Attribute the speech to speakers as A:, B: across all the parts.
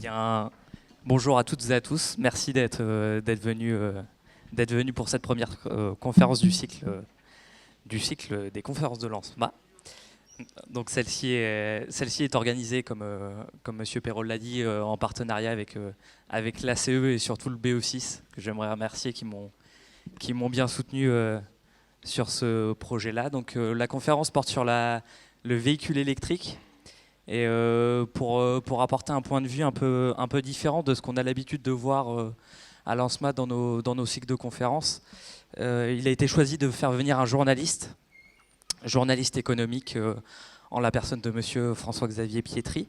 A: Bien, bonjour à toutes et à tous. Merci d'être venus pour cette première conférence du cycle des conférences de l'ANSMA. Donc celle-ci est organisée, comme Monsieur Perrault l'a dit, en partenariat avec l'ACE et surtout le BO6, que j'aimerais remercier, qui m'ont bien soutenu sur ce projet-là. Donc la conférence porte sur le véhicule électrique. Et pour apporter un point de vue un peu différent de ce qu'on a l'habitude de voir à l'ANSMA dans nos cycles de conférences, il a été choisi de faire venir un journaliste économique en la personne de Monsieur François-Xavier Pietri.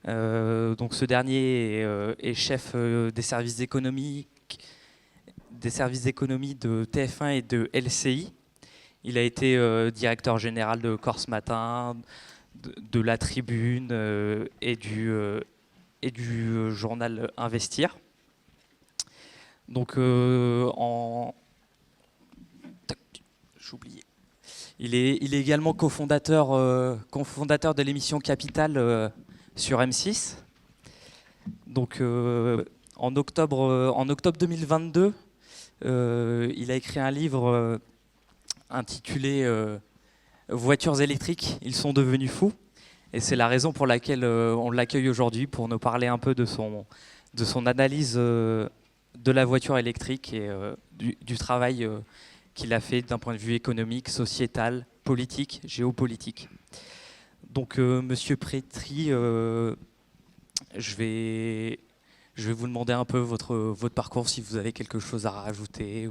A: Donc ce dernier est chef des services économiques de TF1 et de LCI. Il a été directeur général de Corse Matin, de la Tribune et du journal Investir. Donc j'oubliais. Il est également cofondateur de l'émission Capital sur M6. Donc en octobre 2022, il a écrit un livre intitulé Voitures électriques, ils sont devenus fous. Et c'est la raison pour laquelle on l'accueille aujourd'hui, pour nous parler un peu de son analyse de la voiture électrique et du travail qu'il a fait d'un point de vue économique, sociétal, politique, géopolitique. Donc Monsieur Pietri, je vais vous demander un peu votre parcours, si vous avez quelque chose à rajouter.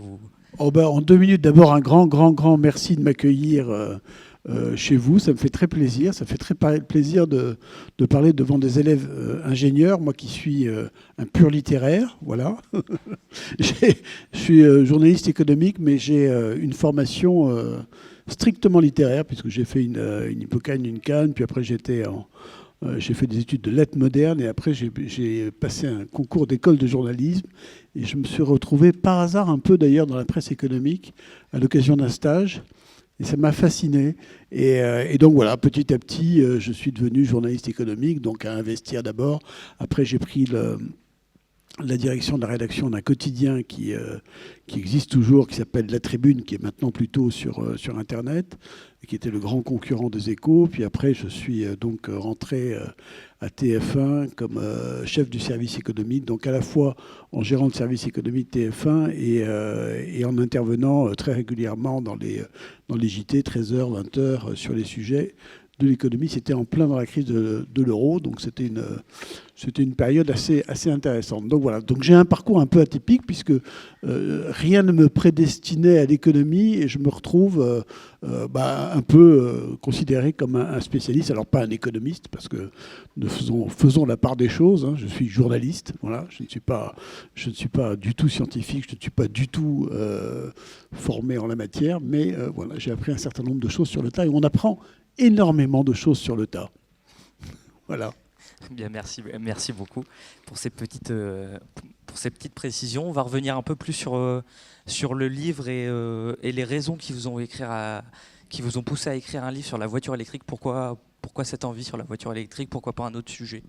B: En 2 minutes, d'abord un grand merci de m'accueillir chez vous. Ça me fait très plaisir. Ça fait très plaisir de parler devant des élèves ingénieurs, moi qui suis un pur littéraire. Voilà. Je suis journaliste économique, mais j'ai une formation strictement littéraire, puisque j'ai fait une Hippocane, une Cannes, puis après j'ai fait des études de lettres modernes et après j'ai passé un concours d'école de journalisme et je me suis retrouvé par hasard un peu d'ailleurs dans la presse économique à l'occasion d'un stage et ça m'a fasciné. Et donc voilà, petit à petit, je suis devenu journaliste économique, donc à Investir d'abord. Après, j'ai pris la direction de la rédaction d'un quotidien qui existe toujours, qui s'appelle La Tribune, qui est maintenant plutôt sur Internet, qui était le grand concurrent des Échos. Puis après, je suis donc rentré à TF1 comme chef du service économique, donc à la fois en gérant le service économique TF1 et en intervenant très régulièrement dans les JT, 13h, 20h, sur les sujets de l'économie. C'était en plein dans la crise de l'euro, donc c'était une période assez intéressante. Donc voilà, donc j'ai un parcours un peu atypique puisque rien ne me prédestinait à l'économie et je me retrouve un peu considéré comme un spécialiste. Alors pas un économiste parce que faisons la part des choses. Hein. Je suis journaliste, voilà. Je ne suis pas du tout scientifique, je ne suis pas du tout formé en la matière, mais voilà, j'ai appris un certain nombre de choses sur le tas et on apprend énormément de choses sur le tas. Voilà.
A: Bien, merci beaucoup pour ces petites précisions. On va revenir un peu plus sur le livre et les raisons qui vous ont poussé à écrire un livre sur la voiture électrique. Pourquoi cette envie sur la voiture électrique? Pourquoi pas un autre sujet?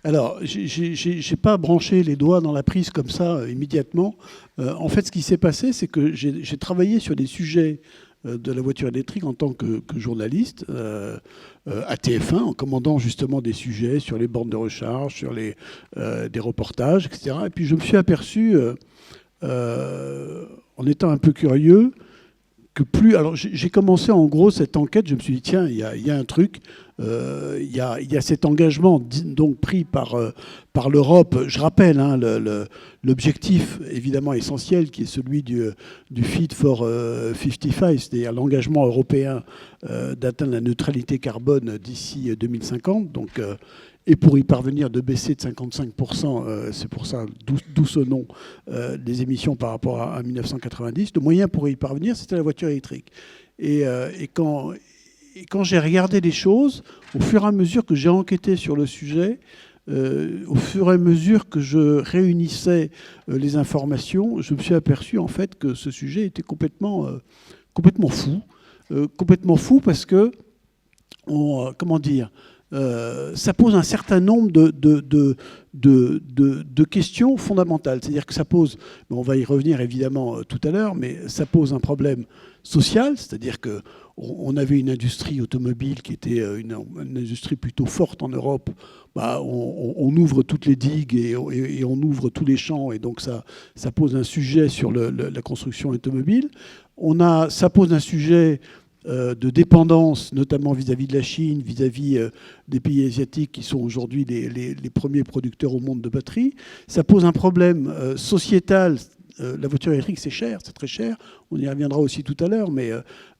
B: Alors, j'ai pas branché les doigts dans la prise comme ça immédiatement. En fait, ce qui s'est passé, c'est que j'ai travaillé sur des sujets de la voiture électrique en tant que journaliste à TF1, en commandant justement des sujets sur les bornes de recharge, sur des reportages, etc. Et puis je me suis aperçu, en étant un peu curieux, que plus... Alors j'ai commencé en gros cette enquête, je me suis dit tiens, il y a un truc, il y a cet engagement donc pris par l'Europe. Je rappelle hein, l'objectif évidemment essentiel qui est celui du Fit for 55, c'est-à-dire l'engagement européen d'atteindre la neutralité carbone d'ici 2050. Donc, et pour y parvenir de baisser de 55%, c'est pour ça, d'où ce nom, des émissions par rapport à 1990, le moyen pour y parvenir, c'était la voiture électrique. Et quand j'ai regardé les choses, au fur et à mesure que j'ai enquêté sur le sujet, au fur et à mesure que je réunissais les informations, je me suis aperçu en fait que ce sujet était complètement fou. Complètement fou parce que, comment dire, ça pose un certain nombre de questions fondamentales. C'est-à-dire que ça pose, on va y revenir évidemment tout à l'heure, mais ça pose un problème social, c'est-à-dire qu'on avait une industrie automobile qui était une industrie plutôt forte en Europe. On ouvre toutes les digues et on ouvre tous les champs, et donc ça pose un sujet sur la construction automobile. Ça pose un sujet de dépendance, notamment vis-à-vis de la Chine, vis-à-vis des pays asiatiques qui sont aujourd'hui les premiers producteurs au monde de batteries. Ça pose un problème sociétal. La voiture électrique, c'est cher, c'est très cher. On y reviendra aussi tout à l'heure. Mais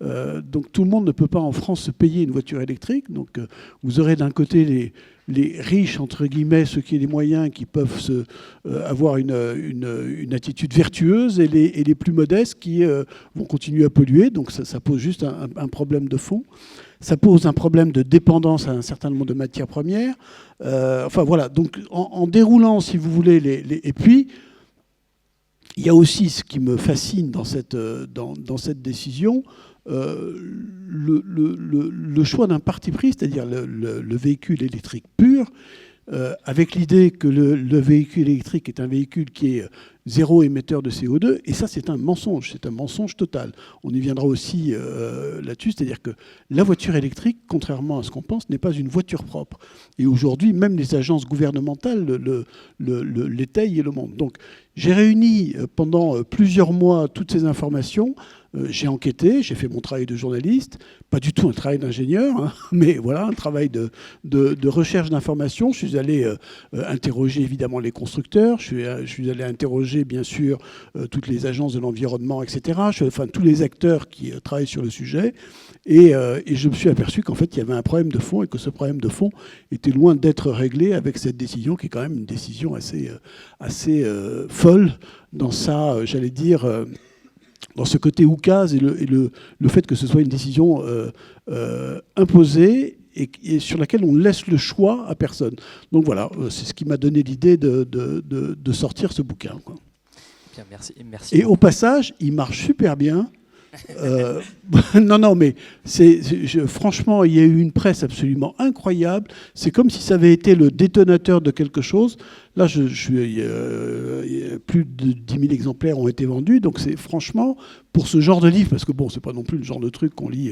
B: donc tout le monde ne peut pas en France se payer une voiture électrique. Donc vous aurez d'un côté les riches, entre guillemets, ceux qui ont les moyens, qui peuvent avoir une attitude vertueuse, et les plus modestes qui vont continuer à polluer. Donc ça pose juste un problème de fond. Ça pose un problème de dépendance à un certain nombre de matières premières. Enfin voilà, donc en déroulant, si vous voulez, et puis il y a aussi ce qui me fascine dans cette décision, le choix d'un parti pris, c'est-à-dire le véhicule électrique pur, avec l'idée que le véhicule électrique est un véhicule qui est zéro émetteur de CO2, et ça c'est un mensonge total. On y viendra aussi là-dessus, c'est-à-dire que la voiture électrique, contrairement à ce qu'on pense, n'est pas une voiture propre. Et aujourd'hui, même les agences gouvernementales l'étayent et le montrent. Donc j'ai réuni pendant plusieurs mois toutes ces informations. J'ai enquêté, j'ai fait mon travail de journaliste, pas du tout un travail d'ingénieur, hein, mais voilà, un travail de recherche d'informations. Je suis allé interroger évidemment les constructeurs, je suis allé interroger bien sûr toutes les agences de l'environnement, etc., enfin tous les acteurs qui travaillent sur le sujet, et je me suis aperçu qu'en fait il y avait un problème de fond, et que ce problème de fond était loin d'être réglé avec cette décision qui est quand même une décision assez folle dans sa, j'allais dire, dans ce côté oukase, et le fait que ce soit une décision imposée et sur laquelle on laisse le choix à personne. Donc voilà, c'est ce qui m'a donné l'idée de sortir ce bouquin, quoi.
A: Bien, merci.
B: Et au passage, il marche super bien. Non, mais franchement, il y a eu une presse absolument incroyable. C'est comme si ça avait été le détonateur de quelque chose. Là, plus de 10 000 exemplaires ont été vendus. Donc c'est franchement, pour ce genre de livre, parce que bon, c'est pas non plus le genre de truc qu'on lit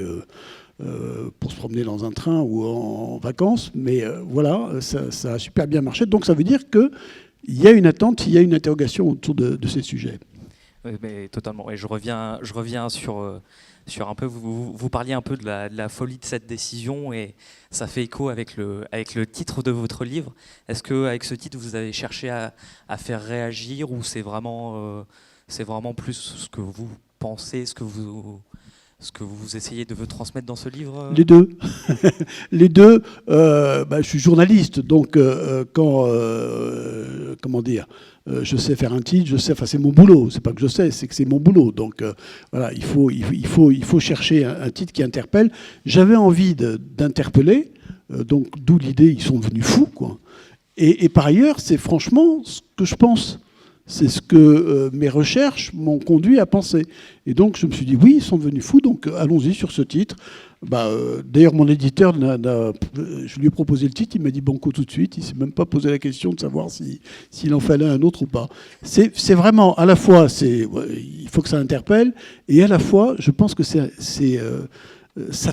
B: pour se promener dans un train ou en vacances, mais voilà, ça a super bien marché. Donc ça veut dire qu'il y a une attente, il y a une interrogation autour de ces sujets.
A: Oui, mais totalement. Et je reviens sur un peu. Vous parliez un peu de la folie de cette décision, et ça fait écho avec le titre de votre livre. Est-ce qu'avec ce titre, vous avez cherché à faire réagir, ou c'est vraiment plus ce que vous pensez, ce que vous essayez de vous transmettre dans ce livre?
B: Les deux. Les deux. Je suis journaliste, donc comment dire, je sais faire un titre, c'est mon boulot. C'est pas que je sais, c'est que c'est mon boulot. Donc voilà, il faut chercher un titre qui interpelle. J'avais envie d'interpeller, donc d'où l'idée, ils sont devenus fous, quoi. Et par ailleurs, c'est franchement ce que je pense. C'est ce que mes recherches m'ont conduit à penser. Et donc, je me suis dit, oui, ils sont devenus fous, donc allons-y sur ce titre. D'ailleurs, mon éditeur, je lui ai proposé le titre, il m'a dit banco tout de suite. Il ne s'est même pas posé la question de savoir s'il en fallait un autre ou pas. C'est vraiment, à la fois, il faut que ça interpelle, et à la fois, je pense que ça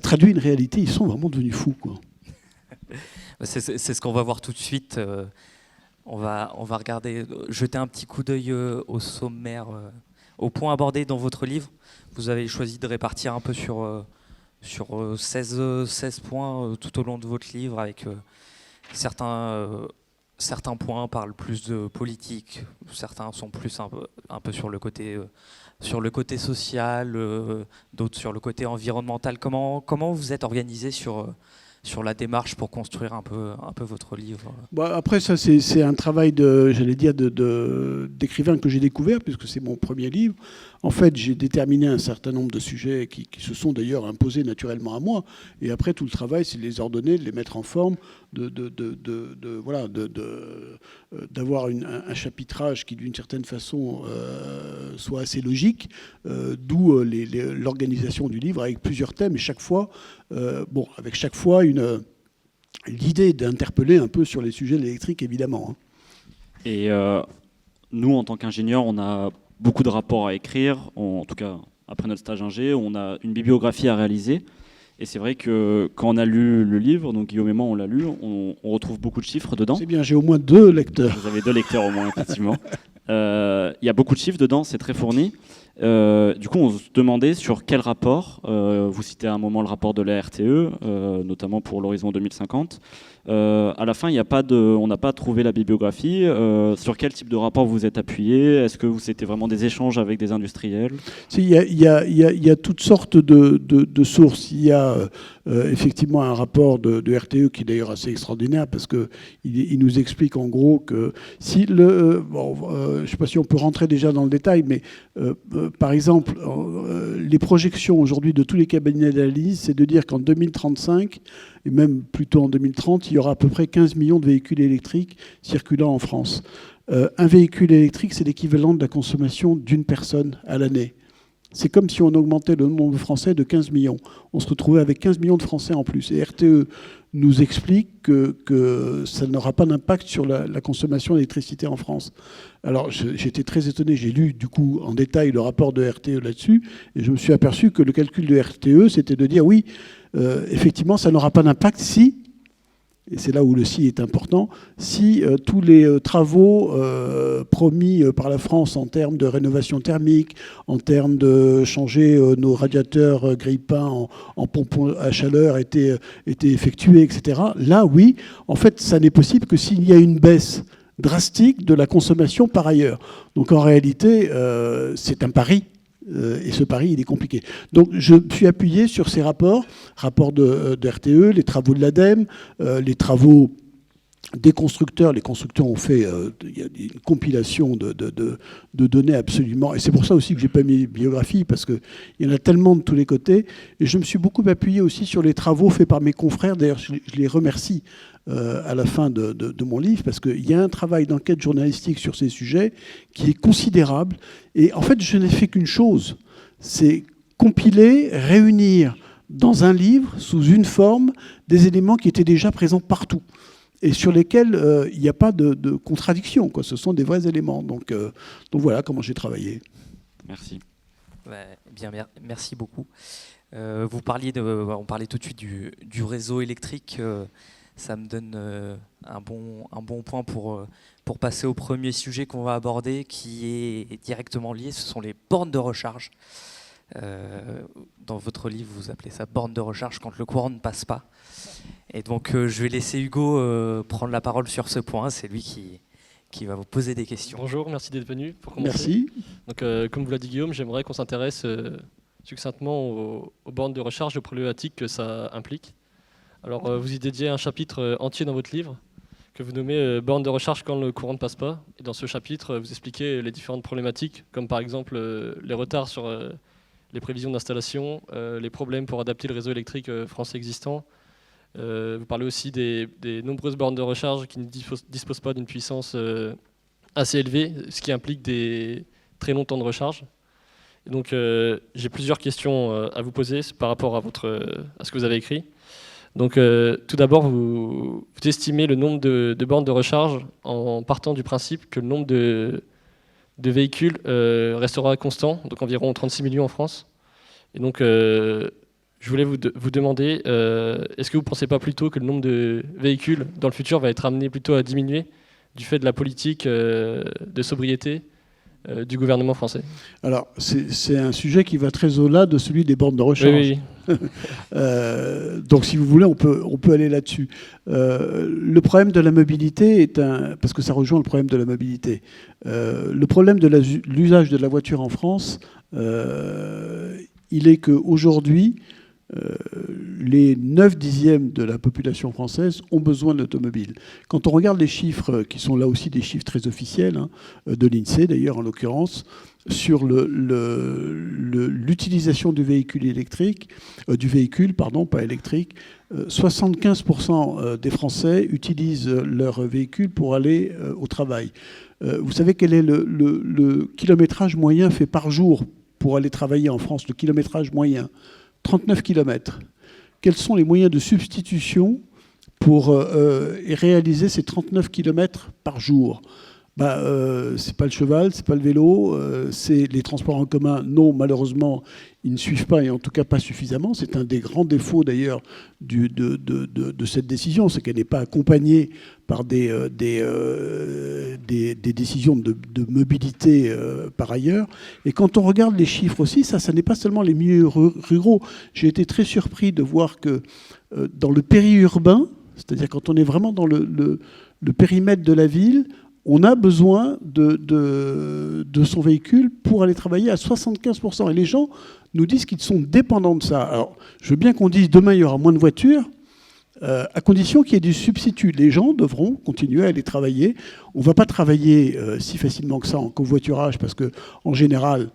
B: traduit une réalité. Ils sont vraiment devenus fous, quoi.
A: C'est ce qu'on va voir tout de suite. On va regarder, jeter un petit coup d'œil au sommaire, aux points abordés dans votre livre. Vous avez choisi de répartir un peu sur 16 points tout au long de votre livre, avec certains points parlent plus de politique, certains sont plus un peu sur le côté social, d'autres sur le côté environnemental. Comment vous êtes organisé sur la démarche pour construire un peu votre livre?
B: Après, ça, c'est un travail d'écrivain que j'ai découvert, puisque c'est mon premier livre. En fait, j'ai déterminé un certain nombre de sujets qui se sont d'ailleurs imposés naturellement à moi. Et après, tout le travail, c'est de les ordonner, de les mettre en forme, d'avoir un chapitrage qui, d'une certaine façon, soit assez logique, d'où l'organisation du livre avec plusieurs thèmes, et chaque fois, avec chaque fois l'idée d'interpeller un peu sur les sujets de l'électrique, évidemment.
C: Et nous, en tant qu'ingénieurs, on a beaucoup de rapports à écrire, en tout cas après notre stage ingé, on a une bibliographie à réaliser. Et c'est vrai que quand on a lu le livre, donc Guillaume et moi on l'a lu, on retrouve beaucoup de chiffres dedans.
B: C'est bien, j'ai au moins 2 lecteurs.
C: Vous avez 2 lecteurs au moins, effectivement. Il y a beaucoup de chiffres dedans, c'est très fourni. Du coup, on se demandait sur quel rapport, vous citez à un moment le rapport de la RTE, notamment pour l'horizon 2050. À la fin, on n'a pas trouvé la bibliographie. Sur quel type de rapport vous êtes appuyé? Est-ce que c'était vraiment des échanges avec des industriels?
B: Il y a toutes sortes de sources. Il y a effectivement un rapport de RTE qui est d'ailleurs assez extraordinaire parce qu'il nous explique en gros que si je ne sais pas si on peut rentrer déjà dans le détail, mais par exemple, les projections aujourd'hui de tous les cabinets d'analyse, c'est de dire qu'en 2035, et même plutôt en 2030, il y aura à peu près 15 millions de véhicules électriques circulant en France. Un véhicule électrique, c'est l'équivalent de la consommation d'une personne à l'année. C'est comme si on augmentait le nombre de Français de 15 millions. On se retrouvait avec 15 millions de Français en plus. Et RTE nous explique que ça n'aura pas d'impact sur la consommation d'électricité en France. Alors j'étais très étonné, j'ai lu du coup en détail le rapport de RTE là-dessus, et je me suis aperçu que le calcul de RTE, c'était de dire oui, effectivement, ça n'aura pas d'impact si, et c'est là où le si est important, si tous les travaux promis par la France en termes de rénovation thermique, en termes de changer nos radiateurs grille-pain en pompes à chaleur étaient effectués, etc. Là, oui, en fait, ça n'est possible que s'il y a une baisse drastique de la consommation par ailleurs. Donc en réalité, c'est un pari. Et ce pari, il est compliqué. Donc, je me suis appuyé sur ces rapports de RTE, les travaux de l'ADEME, les travaux des constructeurs. Les constructeurs ont fait il y a une compilation de données absolument. Et c'est pour ça aussi que je n'ai pas mis biographie, parce qu'il y en a tellement de tous les côtés. Et je me suis beaucoup appuyé aussi sur les travaux faits par mes confrères. D'ailleurs, je les remercie à la fin de mon livre, parce qu'il y a un travail d'enquête journalistique sur ces sujets qui est considérable. Et en fait, je n'ai fait qu'une chose, c'est compiler, réunir dans un livre, sous une forme, des éléments qui étaient déjà présents partout et sur lesquels il n'y a pas de contradiction, quoi. Ce sont des vrais éléments. Donc voilà comment j'ai travaillé.
C: Merci.
A: Ouais, bien, merci beaucoup. On parlait tout de suite du réseau électrique. Ça me donne un bon point pour passer au premier sujet qu'on va aborder, qui est directement lié. Ce sont les bornes de recharge. Dans votre livre, vous appelez ça borne de recharge quand le courant ne passe pas. Et donc, je vais laisser Hugo prendre la parole sur ce point. C'est lui qui va vous poser des questions.
D: Bonjour, merci d'être venu. Pour commencer.
B: Merci.
D: Donc, comme vous l'a dit Guillaume, j'aimerais qu'on s'intéresse succinctement aux bornes de recharge, aux problématiques que ça implique. Alors, vous y dédiez un chapitre entier dans votre livre que vous nommez bornes de recharge quand le courant ne passe pas. Et dans ce chapitre, vous expliquez les différentes problématiques, comme par exemple les retards sur les prévisions d'installation, les problèmes pour adapter le réseau électrique français existant. Vous parlez aussi des nombreuses bornes de recharge qui ne disposent pas d'une puissance assez élevée, ce qui implique des très longs temps de recharge. Et donc, j'ai plusieurs questions à vous poser par rapport à ce que vous avez écrit. Donc, tout d'abord, vous estimez le nombre de bornes de recharge en partant du principe que le nombre de véhicules restera constant, donc environ 36 millions en France. Et donc, je voulais vous demander, est-ce que vous ne pensez pas plutôt que le nombre de véhicules dans le futur va être amené plutôt à diminuer du fait de la politique de sobriété du gouvernement français?
B: Alors, c'est un sujet qui va très au-delà de celui des bornes de recharge.
D: Oui.
B: Donc, si vous voulez, on peut aller là-dessus. Le problème de la mobilité parce que ça rejoint le problème de la mobilité. Le problème de l'usage de la voiture en France, il est qu'aujourd'hui, les 9/10 de la population française ont besoin de l'automobile. Quand on regarde les chiffres, qui sont là aussi des chiffres très officiels, de l'INSEE d'ailleurs en l'occurrence, sur l'utilisation du véhicule électrique, pas électrique, 75% des Français utilisent leur véhicule pour aller au travail. Vous savez quel est le kilométrage moyen fait par jour pour aller travailler en France, le kilométrage moyen? 39 km. Quels sont les moyens de substitution pour réaliser ces 39 km par jour. C'est pas le cheval, c'est pas le vélo, c'est les transports en commun. Non, malheureusement, ils ne suivent pas, et en tout cas pas suffisamment. C'est un des grands défauts d'ailleurs de cette décision, c'est qu'elle n'est pas accompagnée par des décisions de mobilité par ailleurs. Et quand on regarde les chiffres aussi, ça n'est pas seulement les milieux ruraux. J'ai été très surpris de voir que dans le périurbain, c'est-à-dire quand on est vraiment dans le périmètre de la ville, on a besoin de son véhicule pour aller travailler à 75%. Et les gens nous disent qu'ils sont dépendants de ça. Alors, je veux bien qu'on dise demain, il y aura moins de voitures, à condition qu'il y ait du substitut. Les gens devront continuer à aller travailler. On ne va pas travailler si facilement que ça en covoiturage, parce qu'en général,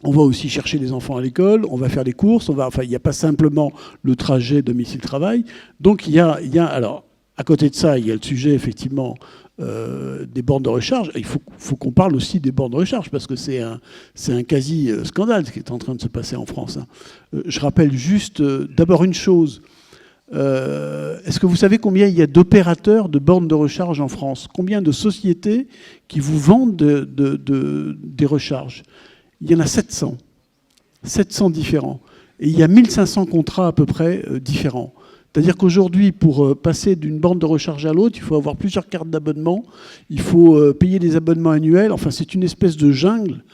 B: on va aussi chercher les enfants à l'école, on va faire des courses, il n'y a pas simplement le trajet domicile-travail. Donc, alors, à côté de ça, il y a le sujet, effectivement, des bornes de recharge. Il faut qu'on parle aussi des bornes de recharge, parce que c'est un quasi-scandale ce qui est en train de se passer en France. Je rappelle juste d'abord une chose. Est-ce que vous savez combien il y a d'opérateurs de bornes de recharge en France? Combien de sociétés qui vous vendent des recharges? Il y en a 700. 700 différents. Et il y a 1500 contrats à peu près différents. C'est-à-dire qu'aujourd'hui, pour passer d'une borne de recharge à l'autre, il faut avoir plusieurs cartes d'abonnement, il faut payer des abonnements annuels. Enfin, c'est une espèce de jungle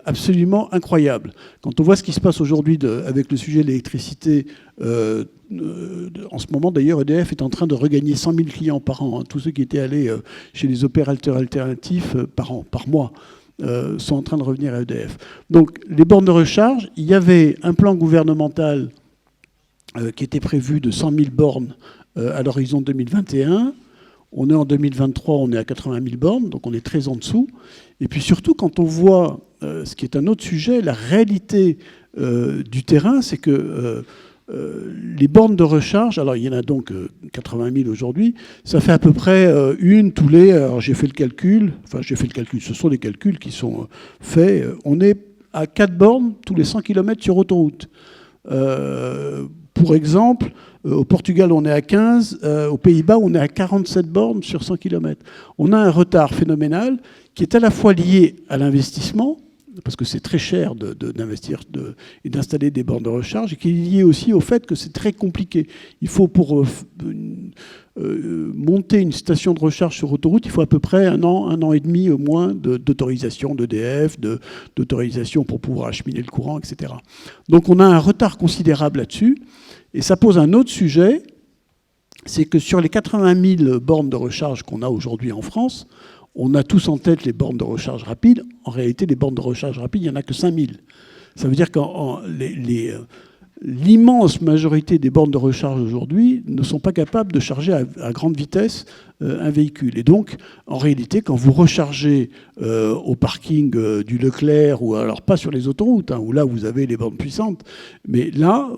B: absolument incroyable. Quand on voit ce qui se passe aujourd'hui avec le sujet de l'électricité, en ce moment, d'ailleurs, EDF est en train de regagner 100 000 clients par an. Tous ceux qui étaient allés chez les opérateurs alternatifs par mois, sont en train de revenir à EDF. Donc, les bornes de recharge, il y avait un plan gouvernemental qui était prévu de 100 000 bornes à l'horizon 2021. On est en 2023, on est à 80 000 bornes, donc on est très en dessous. Et puis surtout, quand on voit, ce qui est un autre sujet, la réalité du terrain, c'est que les bornes de recharge, alors il y en a donc 80 000 aujourd'hui, ça fait à peu près une tous les... Alors j'ai fait le calcul, ce sont des calculs qui sont faits. On est à 4 bornes tous les 100 km sur autoroute. Pour exemple, au Portugal, on est à 15, aux Pays-Bas, on est à 47 bornes sur 100 km. On a un retard phénoménal qui est à la fois lié à l'investissement, parce que c'est très cher d'investir et d'installer des bornes de recharge, et qui est lié aussi au fait que c'est très compliqué. Il faut, pour monter une station de recharge sur autoroute, il faut à peu près un an et demi au moins d'autorisation d'EDF, d'autorisation pour pouvoir acheminer le courant, etc. Donc on a un retard considérable là-dessus. Et ça pose un autre sujet, c'est que sur les 80 000 bornes de recharge qu'on a aujourd'hui en France, on a tous en tête les bornes de recharge rapide. En réalité, les bornes de recharge rapide, il n'y en a que 5 000. Ça veut dire que l'immense majorité des bornes de recharge aujourd'hui ne sont pas capables de charger à grande vitesse un véhicule. Et donc, en réalité, quand vous rechargez au parking du Leclerc, ou alors pas sur les autoroutes, où là vous avez les bornes puissantes, mais là,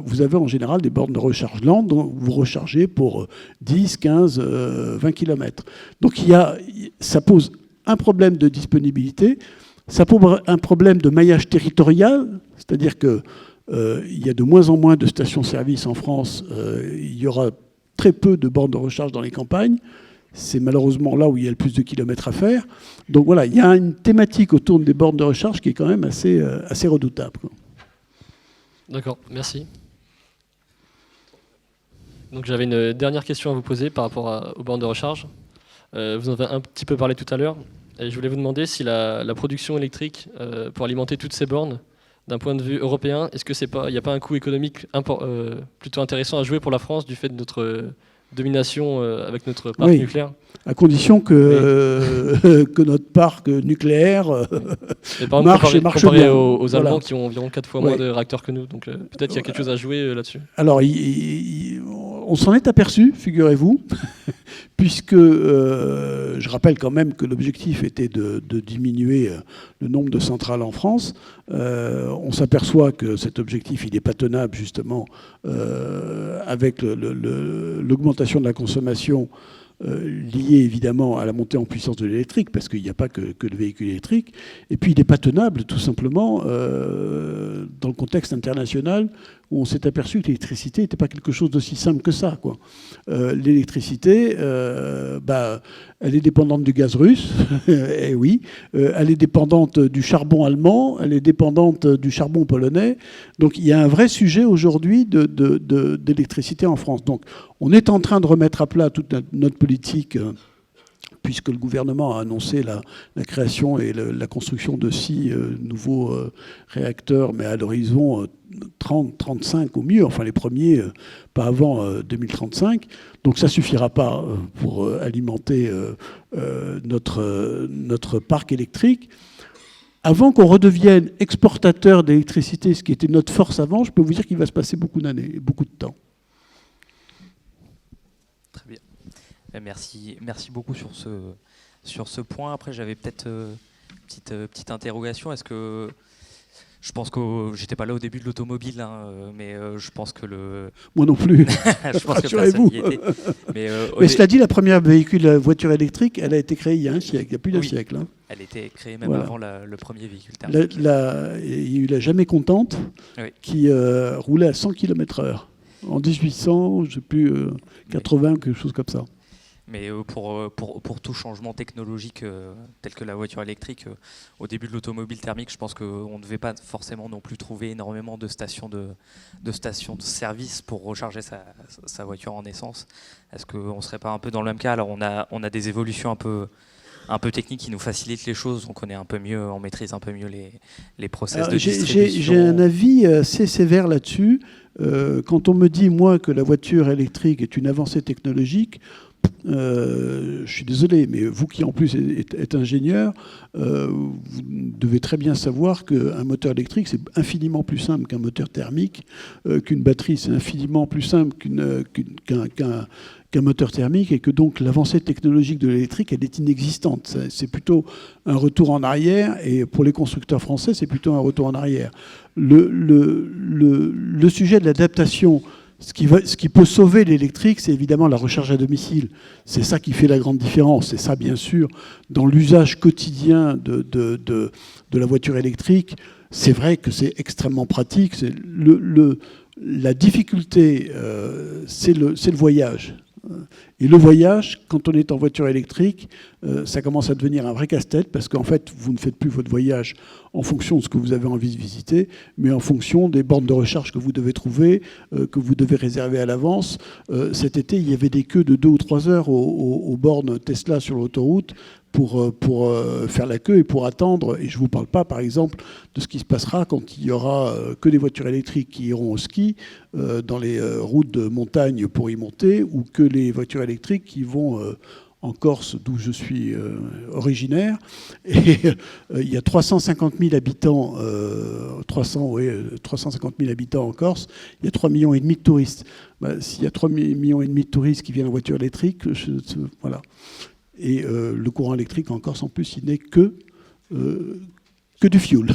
B: vous avez en général des bornes de recharge lentes dont vous rechargez pour 10, 15, 20 km. Donc ça pose un problème de disponibilité, ça pose un problème de maillage territorial, c'est-à-dire que il y a de moins en moins de stations-service en France. Il y aura très peu de bornes de recharge dans les campagnes. C'est malheureusement là où il y a le plus de kilomètres à faire. Donc voilà, il y a une thématique autour des bornes de recharge qui est quand même assez redoutable.
D: D'accord, merci. Donc j'avais une dernière question à vous poser par rapport aux bornes de recharge. Vous en avez un petit peu parlé tout à l'heure. Et je voulais vous demander si la production électrique pour alimenter toutes ces bornes, d'un point de vue européen, est-ce qu'il n'y a pas un coût économique plutôt intéressant à jouer pour la France du fait de notre domination avec notre parc nucléaire? À condition
B: que notre parc nucléaire marche
D: comparé
B: bien.
D: aux Allemands qui ont environ 4 fois moins de réacteurs que nous. Donc peut-être qu'il y a quelque chose à jouer là-dessus.
B: Alors, on s'en est aperçu, figurez-vous, puisque je rappelle quand même que l'objectif était de diminuer le nombre de centrales en France. On s'aperçoit que cet objectif, il n'est pas tenable, justement, avec l'augmentation de la consommation lié évidemment à la montée en puissance de l'électrique, parce qu'il n'y a pas que le véhicule électrique. Et puis il n'est pas tenable, tout simplement, dans le contexte international, où on s'est aperçu que l'électricité n'était pas quelque chose d'aussi simple que ça, quoi. L'électricité, elle est dépendante du gaz russe, et oui. Elle est dépendante du charbon allemand, elle est dépendante du charbon polonais. Donc il y a un vrai sujet aujourd'hui d'électricité en France. Donc on est en train de remettre à plat toute notre politique, puisque le gouvernement a annoncé la création et la construction de 6 nouveaux réacteurs, mais à l'horizon 30-35 au mieux, enfin les premiers pas avant 2035. Donc ça ne suffira pas pour alimenter notre parc électrique. Avant qu'on redevienne exportateur d'électricité, ce qui était notre force avant, je peux vous dire qu'il va se passer beaucoup d'années, beaucoup de temps.
A: Très bien. Merci beaucoup sur ce point. Après, j'avais peut-être petite interrogation. Est-ce que je pense que j'étais pas là au début de l'automobile, mais je pense que
B: moi non plus.
A: Je pense que
B: rassurez-vous.
A: personne n'y était. Mais
B: cela dit, la première voiture électrique, elle a été créée il y a un siècle, il y a plus d'un siècle. Hein.
A: Elle a été créée même avant le premier véhicule thermique.
B: Il y a eu la Jamais Contente, qui roulait à 100 km/h en 1800, je ne sais plus, 80, quelque chose comme ça.
A: Mais pour tout changement technologique tel que la voiture électrique, au début de l'automobile thermique, je pense qu'on ne devait pas forcément non plus trouver énormément de stations de service pour recharger sa voiture en essence. Est-ce qu'on ne serait pas un peu dans le même cas? Alors on a des évolutions un peu techniques qui nous facilitent les choses, on connaît un peu mieux, on maîtrise un peu mieux les process de distribution.
B: J'ai un avis assez sévère là-dessus. Quand on me dit, moi, que la voiture électrique est une avancée technologique, je suis désolé, mais vous qui en plus êtes ingénieur, vous devez très bien savoir qu'un moteur électrique, c'est infiniment plus simple qu'un moteur thermique, qu'une batterie, c'est infiniment plus simple qu'un moteur thermique, et que donc l'avancée technologique de l'électrique, elle est inexistante. C'est plutôt un retour en arrière, et pour les constructeurs français, c'est plutôt un retour en arrière. Le sujet de l'adaptation, ce qui peut sauver l'électrique, c'est évidemment la recharge à domicile. C'est ça qui fait la grande différence. C'est ça, bien sûr, dans l'usage quotidien de la voiture électrique. C'est vrai que c'est extrêmement pratique. La difficulté, c'est le voyage. Et le voyage, quand on est en voiture électrique, ça commence à devenir un vrai casse-tête, parce qu'en fait, vous ne faites plus votre voyage en fonction de ce que vous avez envie de visiter, mais en fonction des bornes de recharge que vous devez trouver, que vous devez réserver à l'avance. Cet été, il y avait des queues de 2 ou 3 heures aux bornes Tesla sur l'autoroute pour faire la queue et pour attendre. Et je ne vous parle pas, par exemple, de ce qui se passera quand il n'y aura que des voitures électriques qui iront au ski dans les routes de montagne pour y monter, ou que les voitures électriques qui vont en Corse, d'où je suis originaire. Et il y a 350 000 habitants, 350 000 habitants en Corse. Il y a 3,5 millions de touristes. S'il y a 3,5 millions de touristes qui viennent en voiture électrique, voilà. Et le courant électrique en Corse, en plus, il n'est que du fioul.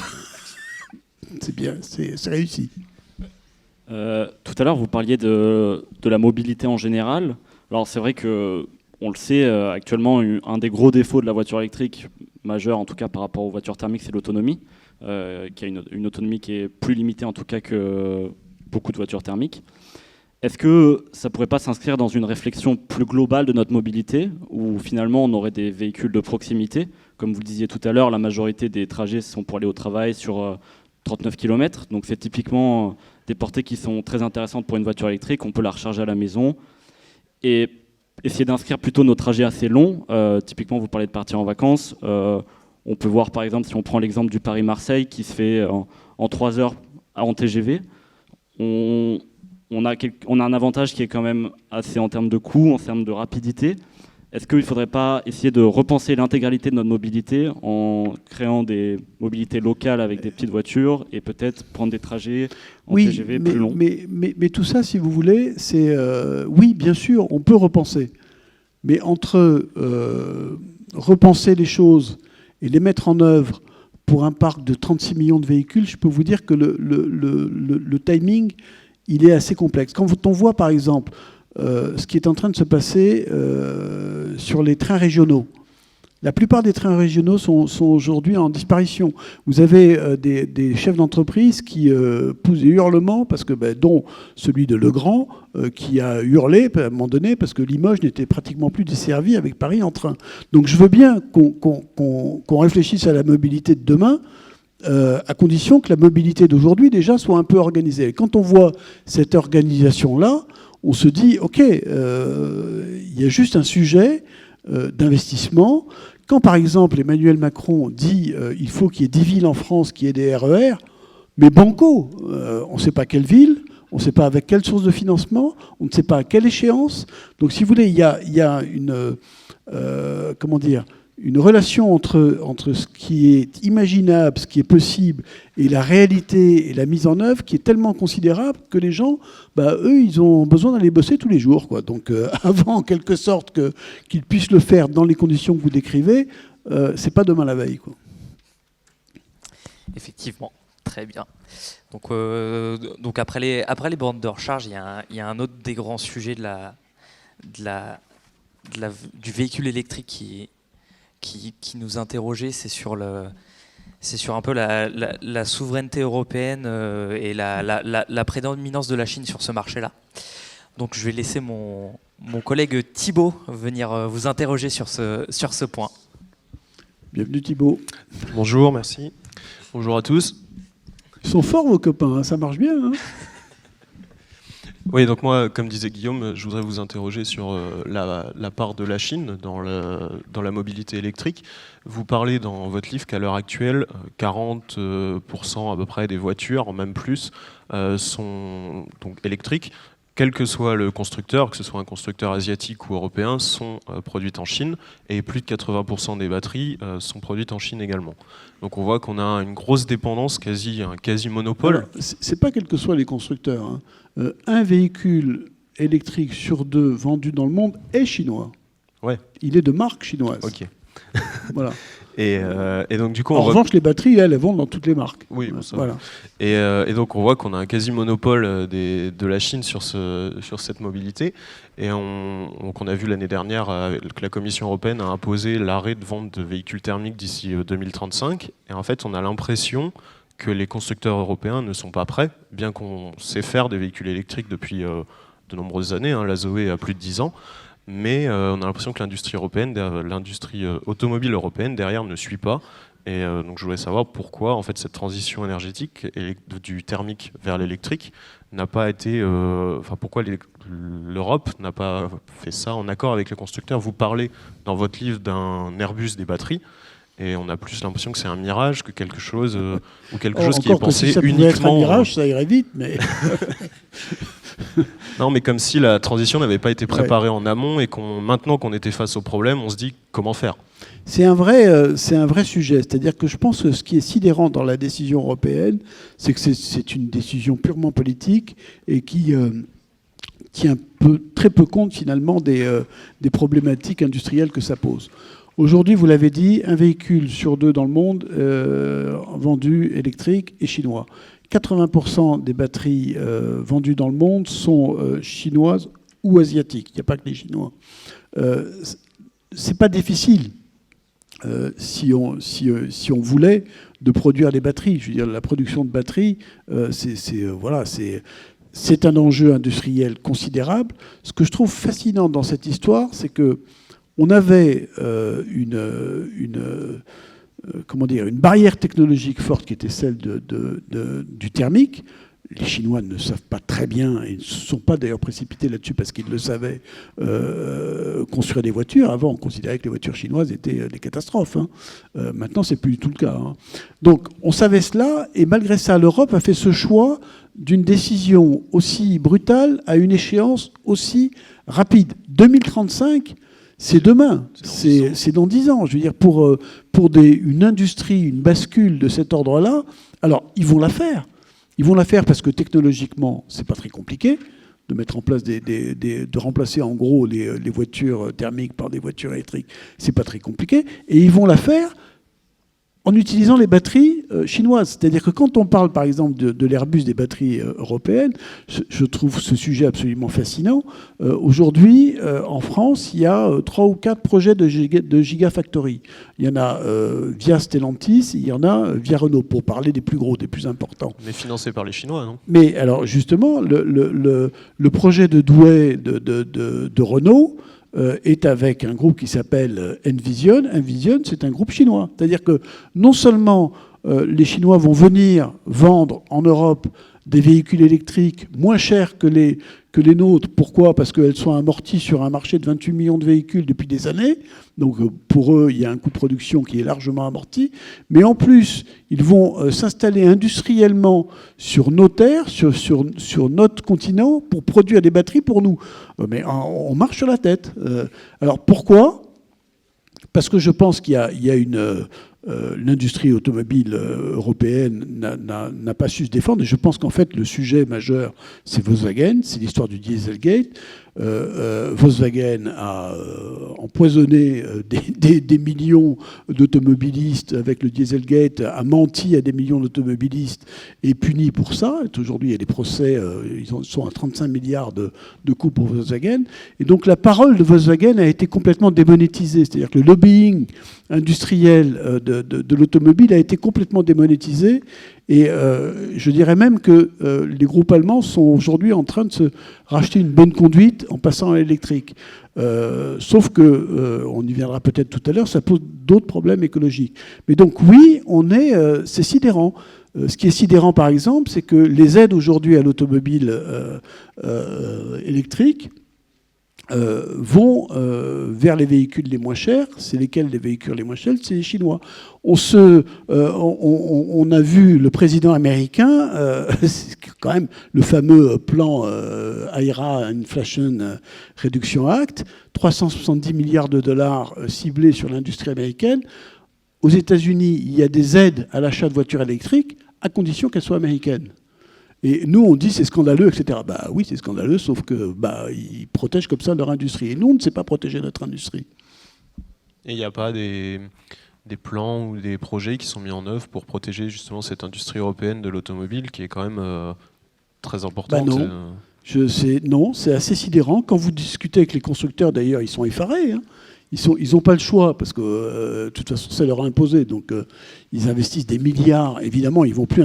B: C'est bien, c'est réussi.
C: Tout à l'heure, vous parliez de la mobilité en général. Alors c'est vrai que on le sait, actuellement, un des gros défauts de la voiture électrique, majeur en tout cas par rapport aux voitures thermiques, c'est l'autonomie, qui a une autonomie qui est plus limitée en tout cas que beaucoup de voitures thermiques. Est-ce que ça ne pourrait pas s'inscrire dans une réflexion plus globale de notre mobilité, où finalement on aurait des véhicules de proximité? Comme vous le disiez tout à l'heure, la majorité des trajets sont pour aller au travail sur 39 km, donc c'est typiquement des portées qui sont très intéressantes pour une voiture électrique. On peut la recharger à la maison et essayer d'inscrire plutôt nos trajets assez longs. Typiquement, vous parlez de partir en vacances. On peut voir par exemple, si on prend l'exemple du Paris-Marseille qui se fait en 3 heures en TGV, on a un avantage qui est quand même assez en termes de coût, en termes de rapidité. Est-ce qu'il ne faudrait pas essayer de repenser l'intégralité de notre mobilité en créant des mobilités locales avec des petites voitures et peut-être prendre des trajets en TGV plus longs?
B: Mais tout ça, si vous voulez, c'est... oui, bien sûr, on peut repenser. Mais entre repenser les choses et les mettre en œuvre pour un parc de 36 millions de véhicules, je peux vous dire que le timing, il est assez complexe. Quand on voit, par exemple, ce qui est en train de se passer sur les trains régionaux. La plupart des trains régionaux sont aujourd'hui en disparition. Vous avez des chefs d'entreprise qui poussent des hurlements, parce que, dont celui de Legrand, qui a hurlé à un moment donné, parce que Limoges n'était pratiquement plus desservi avec Paris en train. Donc je veux bien qu'on réfléchisse à la mobilité de demain, à condition que la mobilité d'aujourd'hui déjà soit un peu organisée. Et quand on voit cette organisation-là, on se dit, OK, il y a juste un sujet d'investissement. Quand, par exemple, Emmanuel Macron dit il faut qu'il y ait 10 villes en France qui aient des RER, mais banco, on ne sait pas quelle ville, on ne sait pas avec quelle source de financement, on ne sait pas à quelle échéance. Donc, si vous voulez, il y a une, une relation entre ce qui est imaginable, ce qui est possible, et la réalité et la mise en œuvre qui est tellement considérable que les gens, eux, ils ont besoin d'aller bosser tous les jours, quoi. Donc, avant, en quelque sorte, qu'ils puissent le faire dans les conditions que vous décrivez, c'est pas demain la veille, quoi.
A: Effectivement, très bien. Donc après les bornes de recharge, il y a un autre des grands sujets du véhicule électrique qui nous interrogeait, c'est sur un peu la souveraineté européenne et la prédominance de la Chine sur ce marché-là. Donc je vais laisser mon collègue Thibaut venir vous interroger sur ce point.
B: Bienvenue Thibaut.
E: Bonjour, merci. Bonjour à tous.
B: Ils sont forts vos copains, hein, ça marche bien. Hein.
E: Oui, donc moi, comme disait Guillaume, je voudrais vous interroger sur la part de la Chine dans la mobilité électrique. Vous parlez dans votre livre qu'à l'heure actuelle, 40% à peu près des voitures, même plus, sont donc électriques. Quel que soit le constructeur, que ce soit un constructeur asiatique ou européen, sont produites en Chine, et plus de 80% des batteries sont produites en Chine également. Donc on voit qu'on a une grosse dépendance, un quasi monopole.
B: C'est pas quels que soient les constructeurs. Hein. Un véhicule électrique sur 2 vendu dans le monde est chinois.
E: Ouais.
B: Il est de marque chinoise.
E: Ok.
B: Voilà.
E: Et donc du coup,
B: en revanche, les batteries, elles vendent dans toutes les marques.
E: Oui, bon, ça
B: voilà.
E: Et donc on voit qu'on a un quasi monopole de la Chine sur cette mobilité. Et on a vu l'année dernière que la Commission européenne a imposé l'arrêt de vente de véhicules thermiques d'ici 2035. Et en fait, on a l'impression que les constructeurs européens ne sont pas prêts, bien qu'on sait faire des véhicules électriques depuis de nombreuses années. Hein, la Zoé a plus de 10 ans. Mais on a l'impression que l'industrie automobile européenne derrière ne suit pas. Et donc je voulais savoir pourquoi en fait cette transition énergétique du thermique vers l'électrique n'a pas été, pourquoi l'Europe n'a pas fait ça en accord avec les constructeurs. Vous parlez dans votre livre d'un Airbus des batteries. Et on a plus l'impression que c'est un mirage que quelque chose qui est pensé
B: si ça
E: uniquement.
B: Être un mirage, ça irait vite, mais.
E: Non, mais comme si la transition n'avait pas été préparée en amont et maintenant qu'on était face au problème, on se dit comment faire.
B: C'est un vrai sujet. C'est-à-dire que je pense que ce qui est sidérant dans la décision européenne, c'est que c'est une décision purement politique et qui tient très peu compte finalement des problématiques industrielles que ça pose. Aujourd'hui, vous l'avez dit, un véhicule sur 2 dans le monde vendu électrique est chinois. 80% des batteries vendues dans le monde sont chinoises ou asiatiques. Il n'y a pas que les Chinois. C'est pas difficile si on voulait de produire des batteries. Je veux dire, la production de batteries, c'est un enjeu industriel considérable. Ce que je trouve fascinant dans cette histoire, c'est que on avait une barrière technologique forte qui était celle du thermique. Les Chinois ne savent pas très bien, et ne se sont pas d'ailleurs précipités là-dessus parce qu'ils le savaient, construire des voitures. Avant, on considérait que les voitures chinoises étaient des catastrophes. Hein. Maintenant, c'est plus du tout le cas. Hein. Donc, on savait cela, et malgré ça, l'Europe a fait ce choix d'une décision aussi brutale à une échéance aussi rapide. 2035, c'est demain, c'est dans 10 ans. Je veux dire, pour une industrie, une bascule de cet ordre-là, alors ils vont la faire. Ils vont la faire parce que technologiquement, c'est pas très compliqué de mettre en place de remplacer en gros les voitures thermiques par des voitures électriques. C'est pas très compliqué. Et ils vont la faire en utilisant les batteries chinoise. C'est-à-dire que quand on parle, par exemple, de l'Airbus des batteries européennes, je trouve ce sujet absolument fascinant. Aujourd'hui, en France, il y a 3 ou 4 projets de Gigafactory. Il y en a via Stellantis, il y en a via Renault, pour parler des plus gros, des plus importants.
E: Mais financé par les Chinois, non?
B: Mais alors, justement, le projet de Douai de Renault est avec un groupe qui s'appelle Envision. Envision, c'est un groupe chinois. C'est-à-dire que non seulement les Chinois vont venir vendre en Europe des véhicules électriques moins chers que les nôtres. Pourquoi? Parce qu'elles sont amorties sur un marché de 28 millions de véhicules depuis des années. Donc pour eux, il y a un coût de production qui est largement amorti. Mais en plus, ils vont s'installer industriellement sur nos terres, sur notre continent, pour produire des batteries pour nous. Mais on marche sur la tête. Alors pourquoi? Parce que je pense qu'il y a une... l'industrie automobile européenne n'a pas su se défendre. Et je pense qu'en fait, le sujet majeur, c'est Volkswagen, c'est l'histoire du Dieselgate. Volkswagen a empoisonné des millions d'automobilistes avec le Dieselgate, a menti à des millions d'automobilistes et est puni pour ça. Aujourd'hui, il y a des procès, ils sont à 35 milliards de coûts pour Volkswagen. Et donc la parole de Volkswagen a été complètement démonétisée. C'est-à-dire que le lobbying industriel de l'automobile a été complètement démonétisé. Et je dirais même que les groupes allemands sont aujourd'hui en train de se racheter une bonne conduite en passant à l'électrique. Sauf que, on y viendra peut-être tout à l'heure, ça pose d'autres problèmes écologiques. Mais donc oui, c'est sidérant. Ce qui est sidérant, par exemple, c'est que les aides aujourd'hui à l'automobile électrique vont vers les véhicules les moins chers. C'est lesquels les véhicules les moins chers? C'est les Chinois. On a vu le président américain, c'est quand même le fameux plan IRA, Inflation Reduction Act, 370 milliards de dollars ciblés sur l'industrie américaine. Aux États-Unis, il y a des aides à l'achat de voitures électriques à condition qu'elles soient américaines. Et nous, on dit c'est scandaleux, etc. Bah oui, c'est scandaleux, sauf que ils protègent comme ça leur industrie. Et nous, on ne sait pas protéger notre industrie.
E: Et il n'y a pas des plans ou des projets qui sont mis en œuvre pour protéger justement cette industrie européenne de l'automobile qui est quand même très importante?
B: Non, c'est assez sidérant. Quand vous discutez avec les constructeurs, d'ailleurs, ils sont effarés. Hein. Ils n'ont pas le choix parce que de toute façon, ça leur a imposé. Donc, ils investissent des milliards. Évidemment, ils ne vont plus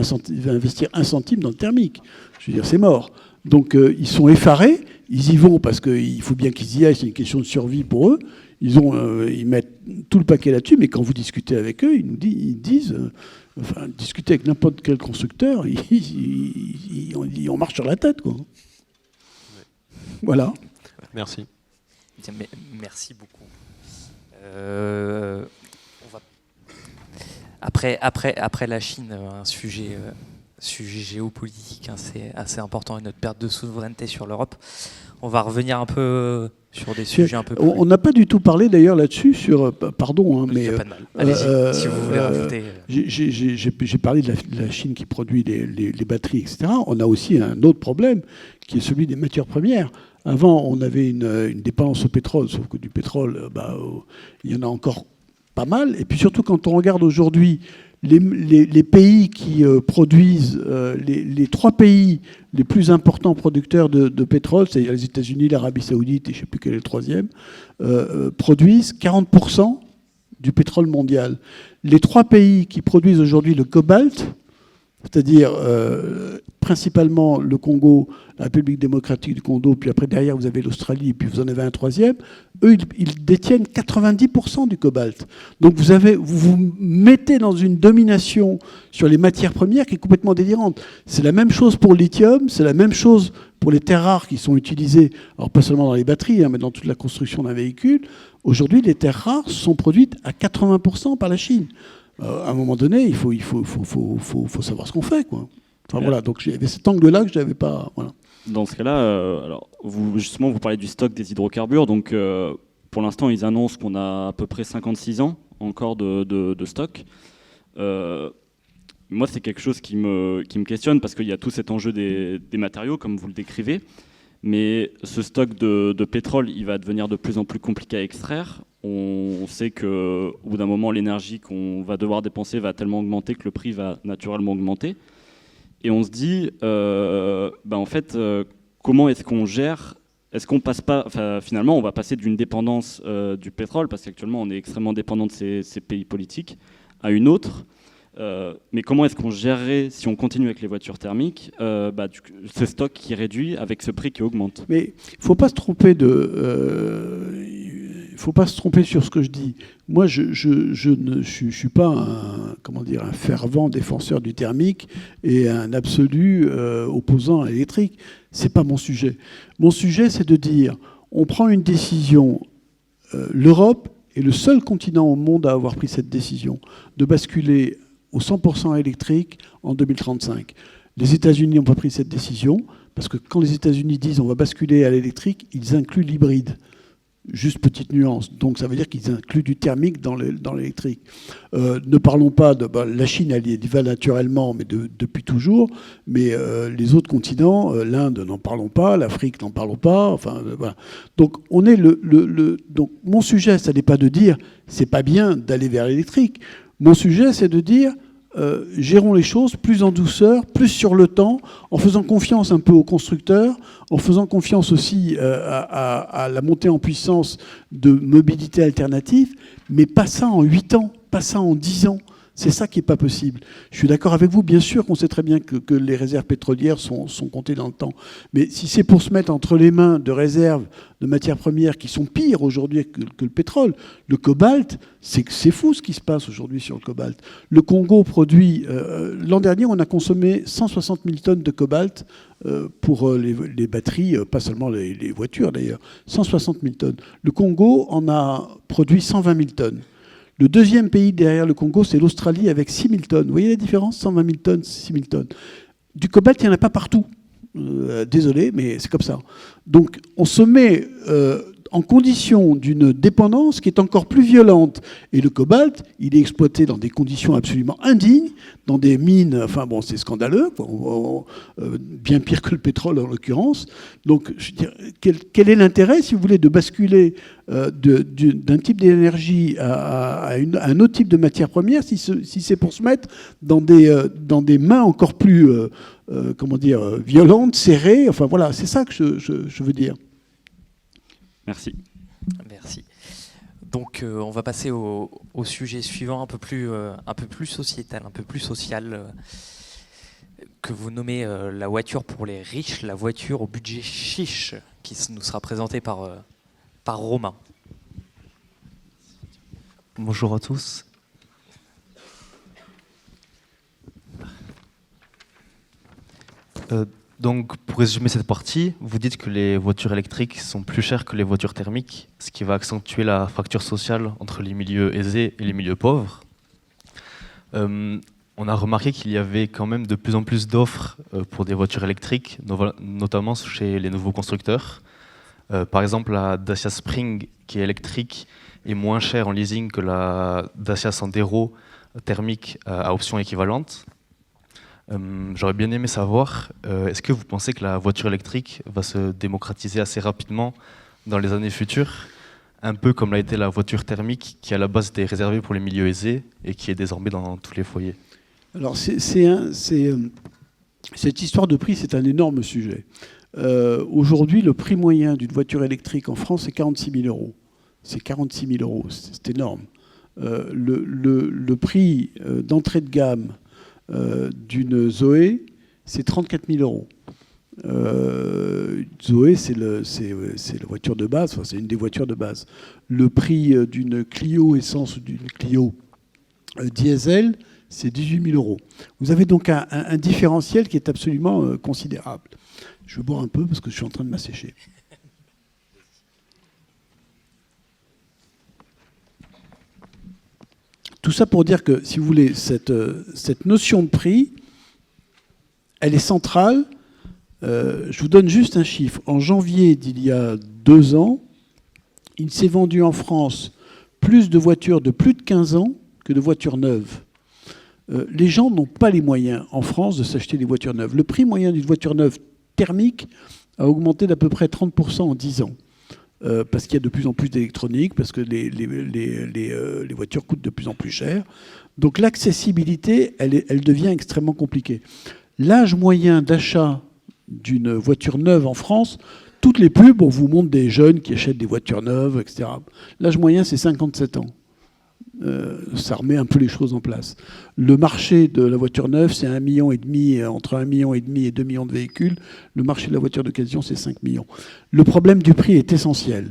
B: investir un centime dans le thermique. Je veux dire, c'est mort. Donc, ils sont effarés. Ils y vont parce qu'il faut bien qu'ils y aillent. C'est une question de survie pour eux. Ils mettent tout le paquet là-dessus. Mais quand vous discutez avec eux, ils disent... discuter avec n'importe quel constructeur, on marche sur la tête, quoi. Voilà.
E: Merci.
A: Merci beaucoup. Après la Chine, un sujet géopolitique assez important et notre perte de souveraineté sur l'Europe. On va revenir un peu sur des sujets un peu plus...
B: On n'a pas du tout parlé d'ailleurs là-dessus sur... Pardon, mais...
A: Il n'y a pas de mal. Allez-y, si vous voulez rajouter...
B: J'ai parlé de la Chine qui produit les batteries, etc. On a aussi un autre problème qui est celui des matières premières. Avant, on avait une dépendance au pétrole, sauf que du pétrole, il y en a encore pas mal. Et puis surtout, quand on regarde aujourd'hui les pays qui produisent, les 3 pays les plus importants producteurs de pétrole, c'est-à-dire les États-Unis, l'Arabie Saoudite et je ne sais plus quel est le troisième, produisent 40% du pétrole mondial. Les 3 pays qui produisent aujourd'hui le cobalt, c'est-à-dire principalement le Congo, la République démocratique du Congo, puis après derrière vous avez l'Australie, et puis vous en avez un troisième, eux ils détiennent 90% du cobalt. Donc vous mettez dans une domination sur les matières premières qui est complètement délirante. C'est la même chose pour le lithium, c'est la même chose pour les terres rares qui sont utilisées, alors pas seulement dans les batteries, mais dans toute la construction d'un véhicule. Aujourd'hui, les terres rares sont produites à 80% par la Chine. À un moment donné, il faut savoir ce qu'on fait, quoi. Enfin, voilà, donc il y avait cet angle-là que je n'avais pas... Voilà.
C: Dans ce cas-là, alors, vous parlez du stock des hydrocarbures. Donc, pour l'instant, ils annoncent qu'on a à peu près 56 ans encore de stock. Moi, c'est quelque chose qui me questionne parce qu'il y a tout cet enjeu des matériaux, comme vous le décrivez. Mais ce stock de pétrole, il va devenir de plus en plus compliqué à extraire. On sait qu'au bout d'un moment, l'énergie qu'on va devoir dépenser va tellement augmenter que le prix va naturellement augmenter. Et on se dit, en fait, comment est-ce qu'on gère? Est-ce qu'on passe pas, finalement, on va passer d'une dépendance du pétrole, parce qu'actuellement, on est extrêmement dépendant de ces pays politiques, à une autre. Mais comment est-ce qu'on gérerait, si on continue avec les voitures thermiques, ce stock qui réduit avec ce prix qui augmente?
B: Mais il ne faut pas se tromper faut pas se tromper sur ce que je dis. Moi, je ne suis pas un fervent défenseur du thermique et un absolu opposant à l'électrique. C'est pas mon sujet. Mon sujet, c'est de dire, on prend une décision. L'Europe est le seul continent au monde à avoir pris cette décision de basculer au 100% électrique en 2035. Les États-Unis n'ont pas pris cette décision parce que quand les États-Unis disent on va basculer à l'électrique, ils incluent l'hybride. Juste petite nuance. Donc ça veut dire qu'ils incluent du thermique dans l'électrique. Ne parlons pas de... la Chine, elle y va naturellement, mais depuis toujours. Mais les autres continents, l'Inde, n'en parlons pas, l'Afrique, n'en parlons pas. Enfin, voilà. Donc on est donc mon sujet, ça n'est pas de dire c'est pas bien d'aller vers l'électrique. Mon sujet, c'est de dire gérons les choses plus en douceur, plus sur le temps, en faisant confiance un peu aux constructeurs, en faisant confiance aussi à la montée en puissance de mobilité alternative, mais pas ça en 8 ans, pas ça en 10 ans. C'est ça qui n'est pas possible. Je suis d'accord avec vous, bien sûr qu'on sait très bien que les réserves pétrolières sont comptées dans le temps. Mais si c'est pour se mettre entre les mains de réserves de matières premières qui sont pires aujourd'hui que le pétrole, le cobalt, c'est fou ce qui se passe aujourd'hui sur le cobalt. Le Congo produit... l'an dernier, on a consommé 160 000 tonnes de cobalt pour les batteries, pas seulement les voitures d'ailleurs. 160 000 tonnes. Le Congo en a produit 120 000 tonnes. Le deuxième pays derrière le Congo, c'est l'Australie avec 6 000 tonnes. Vous voyez la différence? 120 000 tonnes, 6 000 tonnes. Du cobalt, il n'y en a pas partout. Désolé, mais c'est comme ça. Donc, on se met en condition d'une dépendance qui est encore plus violente. Et le cobalt, il est exploité dans des conditions absolument indignes, dans des mines, c'est scandaleux, bien pire que le pétrole en l'occurrence. Donc, je veux dire, quel est l'intérêt, si vous voulez, de basculer d'un type d'énergie à un autre type de matière première si c'est pour se mettre dans des mains encore plus violentes, serrées? Enfin voilà, c'est ça que je veux dire.
C: Merci.
A: Merci. Donc on va passer au sujet suivant, un peu plus sociétal, un peu plus social, que vous nommez la voiture pour les riches, la voiture au budget chiche, qui nous sera présentée par Romain.
F: Bonjour à tous. Donc, pour résumer cette partie, vous dites que les voitures électriques sont plus chères que les voitures thermiques, ce qui va accentuer la fracture sociale entre les milieux aisés et les milieux pauvres. On a remarqué qu'il y avait quand même de plus en plus d'offres pour des voitures électriques, notamment chez les nouveaux constructeurs. Par exemple, la Dacia Spring, qui est électrique, est moins chère en leasing que la Dacia Sandero thermique à option équivalente. J'aurais bien aimé savoir, est-ce que vous pensez que la voiture électrique va se démocratiser assez rapidement dans les années futures, un peu comme l'a été la voiture thermique qui à la base était réservée pour les milieux aisés et qui est désormais dans tous les foyers? Alors
B: cette histoire de prix, c'est un énorme sujet. Aujourd'hui, le prix moyen d'une voiture électrique en France, c'est 46 000 euros. C'est 46 000 euros, c'est énorme. Le prix d'entrée de gamme d'une Zoé, c'est 34 000 euros. Zoé, c'est la voiture de base, enfin, c'est une des voitures de base. Le prix d'une Clio essence ou d'une Clio diesel, c'est 18 000 euros. Vous avez donc un différentiel qui est absolument considérable. Je vais boire un peu parce que je suis en train de m'assécher. Tout ça pour dire que, si vous voulez, cette notion de prix, elle est centrale. Je vous donne juste un chiffre. En janvier d'il y a 2 ans, il s'est vendu en France plus de voitures de plus de 15 ans que de voitures neuves. Les gens n'ont pas les moyens, en France, de s'acheter des voitures neuves. Le prix moyen d'une voiture neuve thermique a augmenté d'à peu près 30% en 10 ans. Parce qu'il y a de plus en plus d'électronique, parce que les voitures coûtent de plus en plus cher. Donc l'accessibilité, elle devient extrêmement compliquée. L'âge moyen d'achat d'une voiture neuve en France, toutes les pubs, on vous montre des jeunes qui achètent des voitures neuves, etc. L'âge moyen, c'est 57 ans. Ça remet un peu les choses en place. Le marché de la voiture neuve, c'est 1,5 million, entre 1,5 million et 2 millions de véhicules. Le marché de la voiture d'occasion, c'est 5 millions. Le problème du prix est essentiel.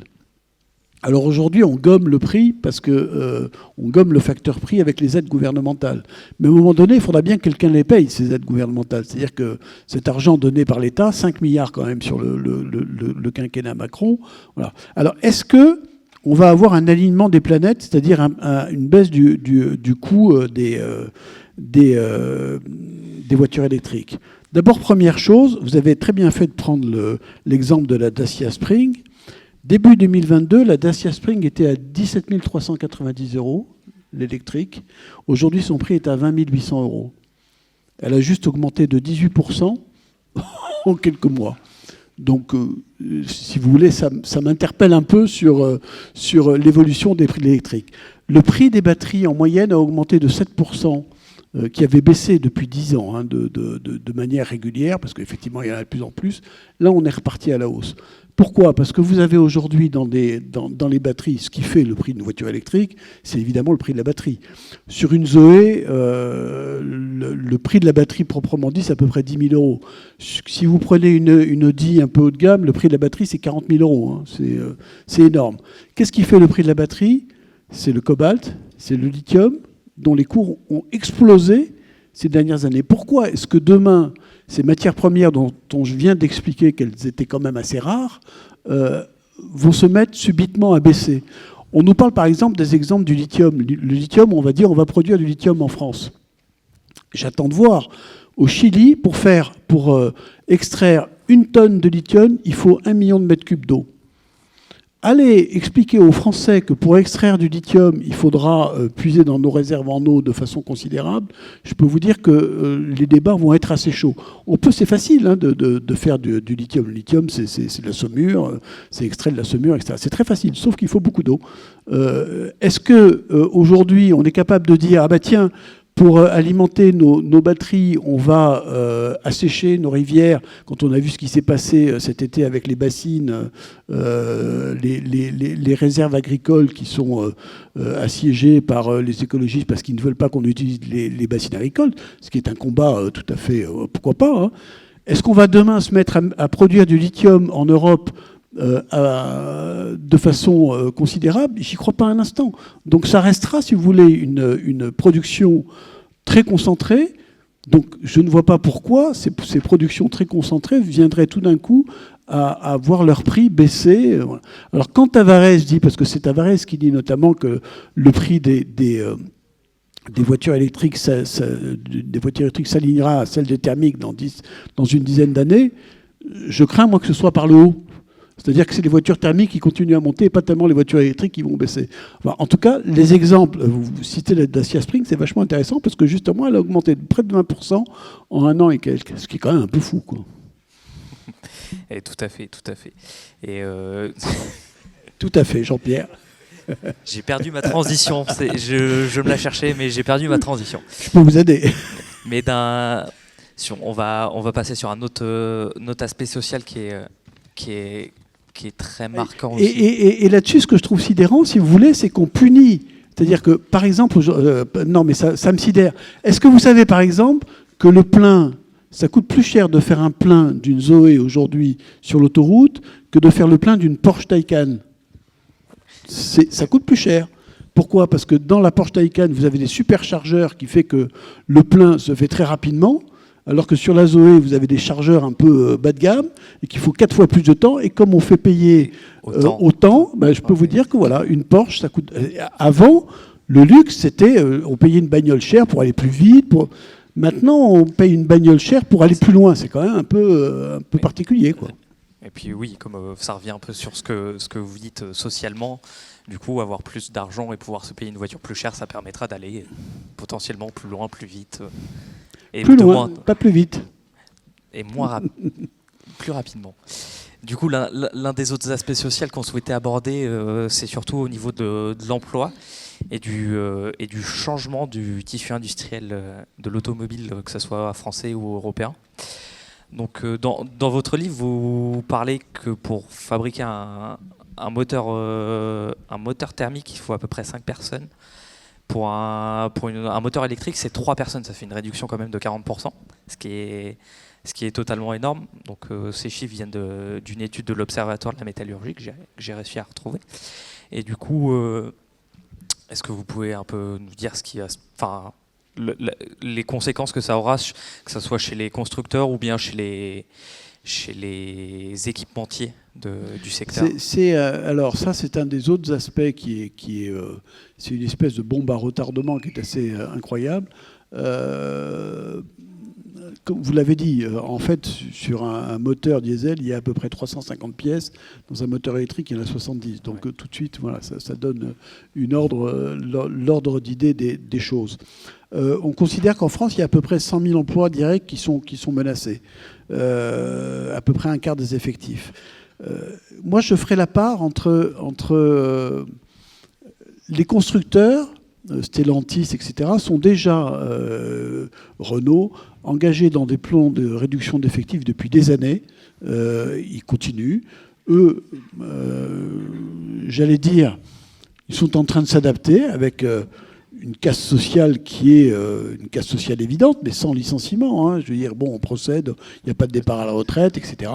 B: Alors aujourd'hui, on gomme le prix parce que on gomme le facteur prix avec les aides gouvernementales. Mais à un moment donné, il faudra bien que quelqu'un les paye, ces aides gouvernementales. C'est-à-dire que cet argent donné par l'État, 5 milliards quand même sur le quinquennat Macron. Voilà. Alors, est-ce que on va avoir un alignement des planètes, c'est-à-dire une baisse du coût des voitures électriques? D'abord, première chose, vous avez très bien fait de prendre l'exemple de la Dacia Spring. Début 2022, la Dacia Spring était à 17 390 €, l'électrique. Aujourd'hui, son prix est à 20 800 €. Elle a juste augmenté de 18% en quelques mois. Donc, si vous voulez, ça m'interpelle un peu sur l'évolution des prix de l'électrique. Le prix des batteries, en moyenne, a augmenté de 7%, qui avait baissé depuis 10 ans, hein, de manière régulière, parce qu'effectivement, il y en a de plus en plus. Là, on est reparti à la hausse. Pourquoi ? Parce que vous avez aujourd'hui dans les batteries, ce qui fait le prix d'une voiture électrique, c'est évidemment le prix de la batterie. Sur une Zoé, le prix de la batterie proprement dit, c'est à peu près 10 000 €. Si vous prenez une Audi un peu haut de gamme, le prix de la batterie, c'est 40 000 €. Hein. C'est énorme. Qu'est-ce qui fait le prix de la batterie ? C'est le cobalt, c'est le lithium, dont les cours ont explosé ces dernières années. Pourquoi est-ce que demain, ces matières premières dont je viens d'expliquer qu'elles étaient quand même assez rares, vont se mettre subitement à baisser? On nous parle par exemple des exemples du lithium. Le lithium, on va dire, on va produire du lithium en France. J'attends de voir. Au Chili, pour extraire 1 tonne de lithium, il faut 1 million de mètres cubes d'eau. Allez expliquer aux Français que pour extraire du lithium, il faudra puiser dans nos réserves en eau de façon considérable. Je peux vous dire que les débats vont être assez chauds. C'est facile, hein, de faire du lithium. Le lithium, c'est de la saumure, c'est extrait de la saumure, etc. C'est très facile, sauf qu'il faut beaucoup d'eau. Est-ce qu'aujourd'hui, on est capable de dire, ah bah tiens, pour alimenter nos batteries, on va assécher nos rivières. Quand on a vu ce qui s'est passé cet été avec les bassines, les réserves agricoles qui sont assiégées par les écologistes parce qu'ils ne veulent pas qu'on utilise les bassines agricoles, ce qui est un combat tout à fait, pourquoi pas, hein. Est-ce qu'on va demain se mettre à produire du lithium en Europe de façon considérable? J'y crois pas un instant. Donc ça restera, si vous voulez, une production très concentrée. Donc je ne vois pas pourquoi ces productions très concentrées viendraient tout d'un coup à voir leur prix baisser. Alors quand Tavares dit, parce que c'est Tavares qui dit notamment que le prix des voitures électriques s'alignera à celle des thermiques dans une dizaine d'années, je crains moi que ce soit par le haut. C'est-à-dire que c'est les voitures thermiques qui continuent à monter et pas tellement les voitures électriques qui vont baisser. Enfin, en tout cas, les exemples, vous citez la Dacia Spring, c'est vachement intéressant parce que justement, elle a augmenté de près de 20% en 1 an et quelques, ce qui est quand même un peu fou, quoi.
A: Et tout à fait. Et
B: Tout à fait, Jean-Pierre.
A: j'ai perdu ma transition. Je me la cherchais, mais j'ai perdu ma transition.
B: Je peux vous aider.
A: Mais on va passer sur un autre aspect social qui est très marquant aussi.
B: Et là-dessus, ce que je trouve sidérant, si vous voulez, c'est qu'on punit. C'est-à-dire que, par exemple, non, mais ça me sidère. Est-ce que vous savez, par exemple, que le plein, ça coûte plus cher de faire un plein d'une Zoé aujourd'hui sur l'autoroute que de faire le plein d'une Porsche Taycan? Ça coûte plus cher. Pourquoi ? Parce que dans la Porsche Taycan, vous avez des superchargeurs qui fait que le plein se fait très rapidement. Alors que sur la Zoé, vous avez des chargeurs un peu bas de gamme et qu'il faut 4 fois plus de temps. Et comme on fait payer autant, je peux vous dire que voilà, une Porsche, ça coûte. Avant, le luxe, c'était on payait une bagnole chère pour aller plus vite. Maintenant, on paye une bagnole chère pour aller plus loin. C'est quand même un peu particulier, quoi.
A: Et puis oui, comme ça revient un peu sur ce que vous dites socialement. Du coup, avoir plus d'argent et pouvoir se payer une voiture plus chère, ça permettra d'aller potentiellement plus loin, plus vite. Et
B: plus loin, pas plus vite.
A: Et plus rapidement. Du coup, l'un des autres aspects sociaux qu'on souhaitait aborder, c'est surtout au niveau de l'emploi et du changement du tissu industriel de l'automobile, que ce soit français ou européen. Donc, dans votre livre, vous parlez que pour fabriquer un moteur thermique, il faut à peu près 5 personnes. Pour un moteur électrique, c'est 3 personnes. Ça fait une réduction quand même de 40%, ce qui est totalement énorme. Donc, ces chiffres viennent d'une étude de l'Observatoire de la métallurgie que j'ai réussi à retrouver. Et du coup, est-ce que vous pouvez un peu nous dire les conséquences que ça aura, que ce soit chez les constructeurs ou bien chez les équipementiers du secteur?
B: Alors ça, c'est un des autres aspects c'est une espèce de bombe à retardement qui est assez incroyable. Comme vous l'avez dit, en fait, sur un moteur diesel, il y a à peu près 350 pièces. Dans un moteur électrique, il y en a 70. Donc tout de suite, voilà, ça donne l'ordre d'idée des choses. On considère qu'en France, il y a à peu près 100 000 emplois directs qui sont menacés. À peu près un quart des effectifs. Moi, je ferai la part entre les constructeurs, Stellantis, etc., sont déjà, Renault, engagés dans des plans de réduction d'effectifs depuis des années. Ils continuent. Eux, j'allais dire, ils sont en train de s'adapter avec une casse sociale qui est une casse sociale évidente, mais sans licenciement. Hein. Je veux dire, bon, on procède, il n'y a pas de départ à la retraite, etc.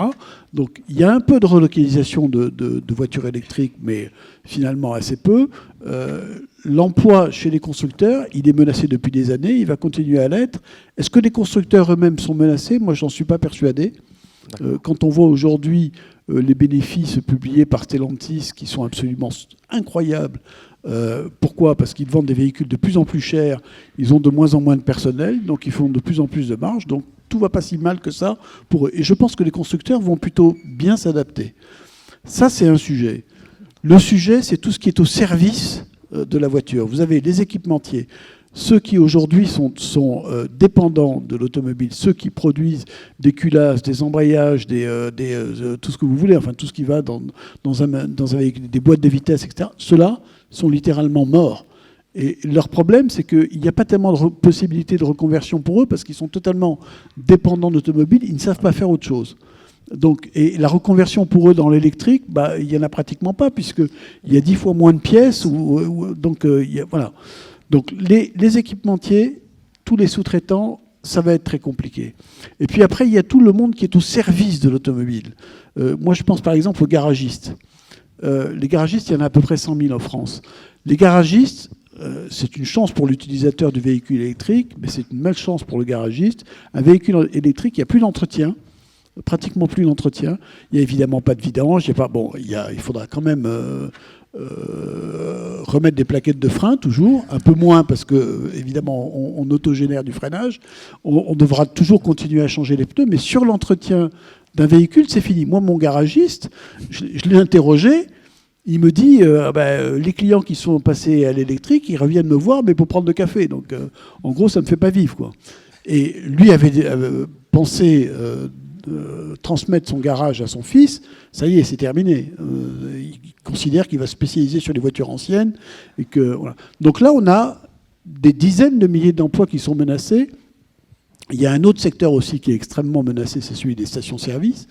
B: Donc il y a un peu de relocalisation de voitures électriques, mais finalement assez peu. L'emploi chez les constructeurs, il est menacé depuis des années, il va continuer à l'être. Est-ce que les constructeurs eux-mêmes sont menacés? Moi, j'en suis pas persuadé. Quand on voit aujourd'hui les bénéfices publiés par Stellantis, qui sont absolument incroyables. Pourquoi? Parce qu'ils vendent des véhicules de plus en plus chers, ils ont de moins en moins de personnel, donc ils font de plus en plus de marge, donc tout va pas si mal que ça pour eux. Et je pense que les constructeurs vont plutôt bien s'adapter. Ça, c'est un sujet. Le sujet, c'est tout ce qui est au service de la voiture. Vous avez les équipementiers, ceux qui aujourd'hui sont dépendants de l'automobile, ceux qui produisent des culasses, des embrayages, tout ce que vous voulez, enfin tout ce qui va dans des boîtes de vitesse, etc. Ceux-là sont littéralement morts. Et leur problème, c'est qu'il n'y a pas tellement de possibilité de reconversion pour eux parce qu'ils sont totalement dépendants d'automobile, ils ne savent pas faire autre chose. Donc, et la reconversion pour eux dans l'électrique, il n'y en a pratiquement pas puisqu'il y a 10 fois moins de pièces. Voilà. Donc les équipementiers, tous les sous-traitants, ça va être très compliqué. Et puis après, il y a tout le monde qui est au service de l'automobile. Moi, je pense par exemple aux garagistes. Les garagistes, il y en a à peu près 100 000 en France. Les garagistes, c'est une chance pour l'utilisateur du véhicule électrique, mais c'est une malchance pour le garagiste. Un véhicule électrique, il n'y a plus d'entretien, pratiquement plus d'entretien. Il n'y a évidemment pas de vidange. Il faudra quand même remettre des plaquettes de frein, toujours, un peu moins parce que évidemment on autogénère du freinage. On devra toujours continuer à changer les pneus, mais sur l'entretien d'un véhicule, c'est fini. Moi, mon garagiste, je l'ai interrogé. Il me dit, les clients qui sont passés à l'électrique, ils reviennent me voir, mais pour prendre le café. Donc, en gros, ça ne me fait pas vivre, quoi. Et lui avait pensé transmettre son garage à son fils. Ça y est, c'est terminé. Il considère qu'il va se spécialiser sur les voitures anciennes. Et que, voilà. Donc là, on a des dizaines de milliers d'emplois qui sont menacés. Il y a un autre secteur aussi qui est extrêmement menacé, c'est celui des stations-service.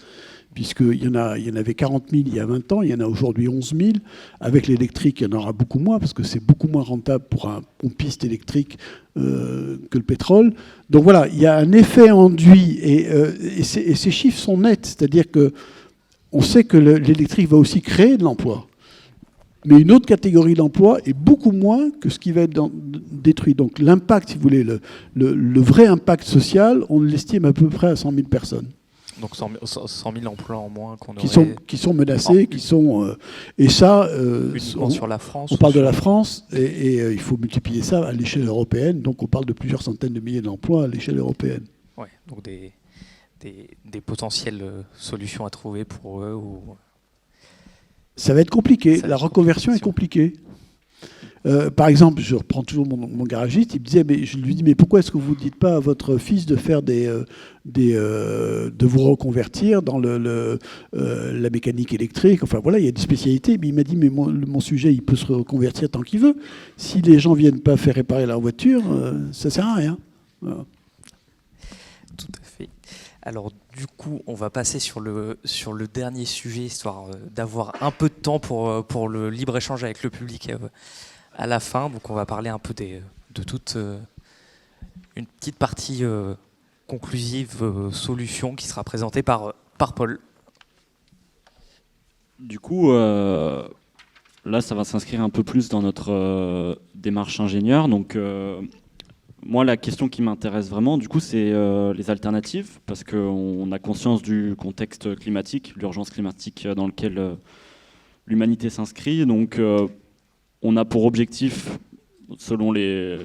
B: Puisqu'il y en avait 40 000 il y a 20 ans, il y en a aujourd'hui 11 000. Avec l'électrique, il y en aura beaucoup moins, parce que c'est beaucoup moins rentable pour un pompiste électrique que le pétrole. Donc voilà, il y a un effet enduit, et ces chiffres sont nets, c'est-à-dire qu'on sait que l'électrique va aussi créer de l'emploi. Mais une autre catégorie d'emploi est beaucoup moins que ce qui va être détruit. Donc l'impact, si vous voulez, le vrai impact social, on l'estime à peu près à 100 000 personnes.
A: Donc 100 000 emplois en moins qu'on aurait...
B: qui sont menacés, et ça...
A: uniquement sur la France.
B: On parle de la France, et il faut multiplier ça à l'échelle européenne. Donc on parle de plusieurs centaines de milliers d'emplois à l'échelle européenne.
A: Ouais, donc des potentielles solutions à trouver pour eux.
B: Ça va être compliqué. La reconversion est compliquée. Par exemple, je reprends toujours mon garagiste, il me disait, je lui dis, mais pourquoi est-ce que vous ne dites pas à votre fils de faire de vous reconvertir dans la mécanique électrique? Enfin voilà, il y a des spécialités. Mais il m'a dit, mais mon sujet, il peut se reconvertir tant qu'il veut. Si les gens ne viennent pas faire réparer leur voiture, ça ne sert à rien. Voilà.
A: Tout à fait. Alors du coup, on va passer sur le dernier sujet, histoire d'avoir un peu de temps pour le libre-échange avec le public à la fin. Donc on va parler un peu de toute une petite partie conclusive, solution, qui sera présentée par Paul.
C: Du coup, là, ça va s'inscrire un peu plus dans notre démarche ingénieur. Donc, moi, la question qui m'intéresse vraiment, du coup, c'est les alternatives, parce qu'on a conscience du contexte climatique, l'urgence climatique dans lequel l'humanité s'inscrit. Donc, on a pour objectif, selon les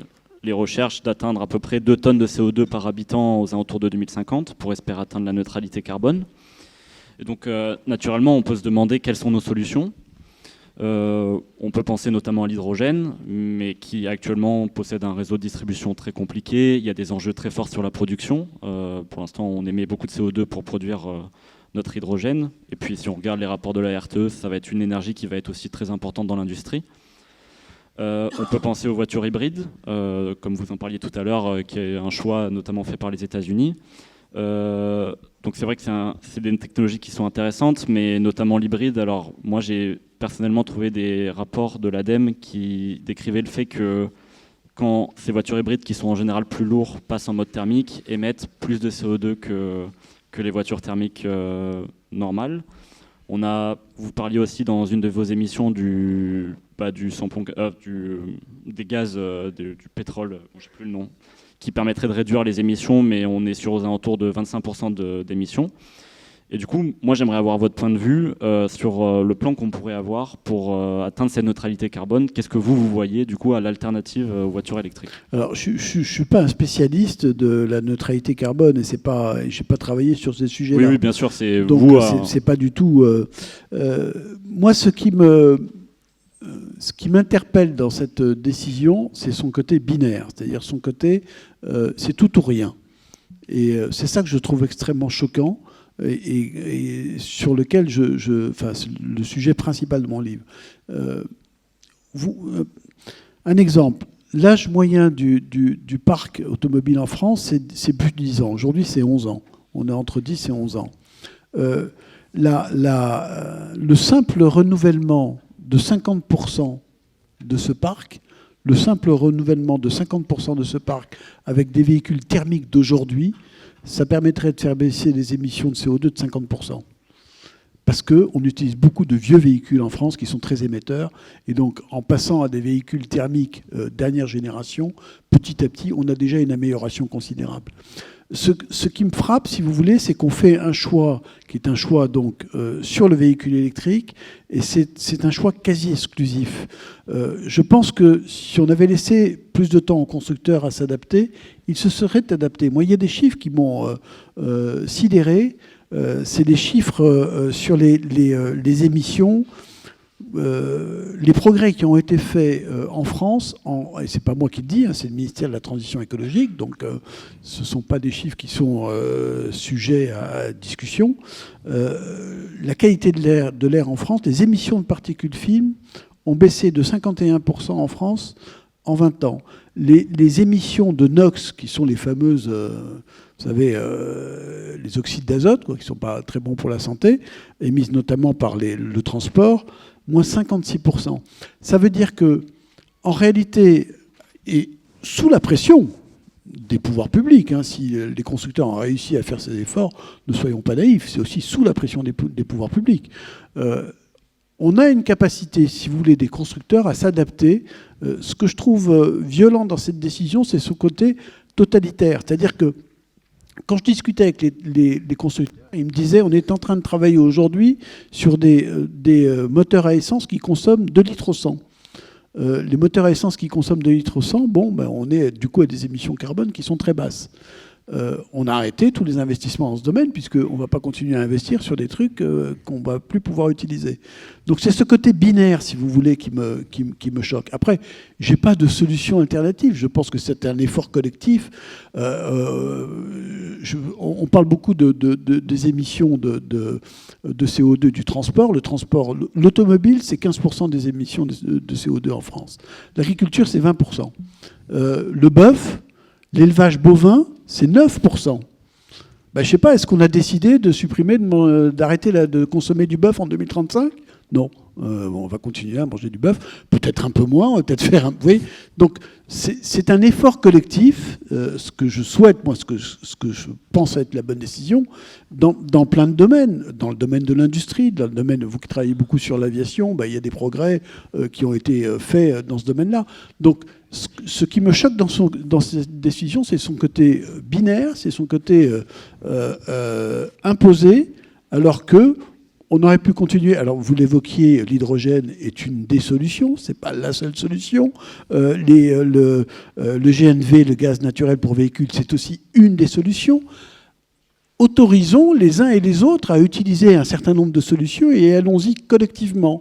C: recherches, d'atteindre à peu près 2 tonnes de CO2 par habitant aux alentours de 2050 pour espérer atteindre la neutralité carbone. Et donc, naturellement, on peut se demander quelles sont nos solutions. On peut penser notamment à l'hydrogène, mais qui actuellement possède un réseau de distribution très compliqué. Il y a des enjeux très forts sur la production. Pour l'instant, on émet beaucoup de CO2 pour produire notre hydrogène. Et puis, si on regarde les rapports de la RTE, ça va être une énergie qui va être aussi très importante dans l'industrie. On peut penser aux voitures hybrides, comme vous en parliez tout à l'heure, qui est un choix notamment fait par les États-Unis. Donc c'est vrai que c'est des technologies qui sont intéressantes, mais notamment l'hybride. Alors moi, j'ai personnellement trouvé des rapports de l'ADEME qui décrivaient le fait que quand ces voitures hybrides, qui sont en général plus lourdes, passent en mode thermique, émettent plus de CO2 que les voitures thermiques normales. Vous parliez aussi dans une de vos émissions des gaz, du pétrole, je ne sais plus le nom, qui permettrait de réduire les émissions, mais on est aux alentours de 25% d'émissions. Et du coup, moi, j'aimerais avoir votre point de vue sur le plan qu'on pourrait avoir pour atteindre cette neutralité carbone. Qu'est-ce que vous voyez, du coup, à l'alternative aux voitures électriques?
B: Alors, je ne suis pas un spécialiste de la neutralité carbone et je n'ai pas travaillé sur ces sujets-là.
C: Oui, bien sûr, c'est
B: donc,
C: vous.
B: C'est pas du tout... moi, ce qui m'interpelle dans cette décision, c'est son côté binaire, c'est-à-dire son côté, c'est tout ou rien. Et c'est ça que je trouve extrêmement choquant et sur lequel c'est le sujet principal de mon livre. Un exemple, l'âge moyen du parc automobile en France, c'est plus de 10 ans. Aujourd'hui, c'est 11 ans. On est entre 10 et 11 ans. Le simple renouvellement de 50% de ce parc, avec des véhicules thermiques d'aujourd'hui, ça permettrait de faire baisser les émissions de CO2 de 50%. Parce qu'on utilise beaucoup de vieux véhicules en France qui sont très émetteurs. Et donc, en passant à des véhicules thermiques dernière génération, petit à petit, on a déjà une amélioration considérable. Ce qui me frappe, si vous voulez, c'est qu'on fait un choix qui est un choix donc, sur le véhicule électrique, et c'est un choix quasi exclusif. Je pense que si on avait laissé plus de temps aux constructeurs à s'adapter, ils se seraient adaptés. Moi, il y a des chiffres qui m'ont sidéré. C'est des chiffres sur les émissions. Les progrès qui ont été faits en France, et c'est pas moi qui le dis, c'est le ministère de la Transition écologique, donc ce ne sont pas des chiffres qui sont sujets à discussion. La qualité de l'air en France, les émissions de particules fines ont baissé de 51% en France en 20 ans. Les émissions de NOx, qui sont les fameuses, vous savez, les oxydes d'azote, qui ne sont pas très bons pour la santé, émises notamment par le transport, moins 56%. Ça veut dire que, en réalité, et sous la pression des pouvoirs publics, si les constructeurs ont réussi à faire ces efforts, ne soyons pas naïfs, c'est aussi sous la pression des pouvoirs publics. On a une capacité, si vous voulez, des constructeurs à s'adapter. Ce que je trouve violent dans cette décision, c'est ce côté totalitaire. C'est-à-dire que quand je discutais avec les constructeurs, ils me disaient on est en train de travailler aujourd'hui sur des moteurs à essence qui consomment 2 litres au 100. Les moteurs à essence qui consomment 2 litres au 100, on est du coup à des émissions carbone qui sont très basses. on a arrêté tous les investissements dans ce domaine, puisqu'on ne va pas continuer à investir sur des trucs qu'on ne va plus pouvoir utiliser. Donc c'est ce côté binaire, si vous voulez, qui me choque. Après, je n'ai pas de solution alternative. Je pense que c'est un effort collectif. On parle beaucoup des émissions de CO2 du transport. L'automobile, c'est 15% des émissions de CO2 en France. L'agriculture, c'est 20%. Le bœuf, l'élevage bovin, c'est 9%. Ben, je ne sais pas, est-ce qu'on a décidé de supprimer, d'arrêter de consommer du bœuf en 2035 ? Non. On va continuer à manger du bœuf, peut-être un peu moins, on va peut-être faire un... Oui. Donc c'est un effort collectif, ce que je souhaite, moi, ce que je pense être la bonne décision, dans plein de domaines. Dans le domaine de l'industrie, dans le domaine, vous qui travaillez beaucoup sur l'aviation, ben, il y a des progrès qui ont été faits dans ce domaine-là. Donc ce qui me choque dans cette décision, c'est son côté binaire, c'est son côté imposé, alors que on aurait pu continuer. Alors, vous l'évoquiez, l'hydrogène est une des solutions, ce n'est pas la seule solution. Le GNV, le gaz naturel pour véhicules, c'est aussi une des solutions. Autorisons les uns et les autres à utiliser un certain nombre de solutions et allons-y collectivement.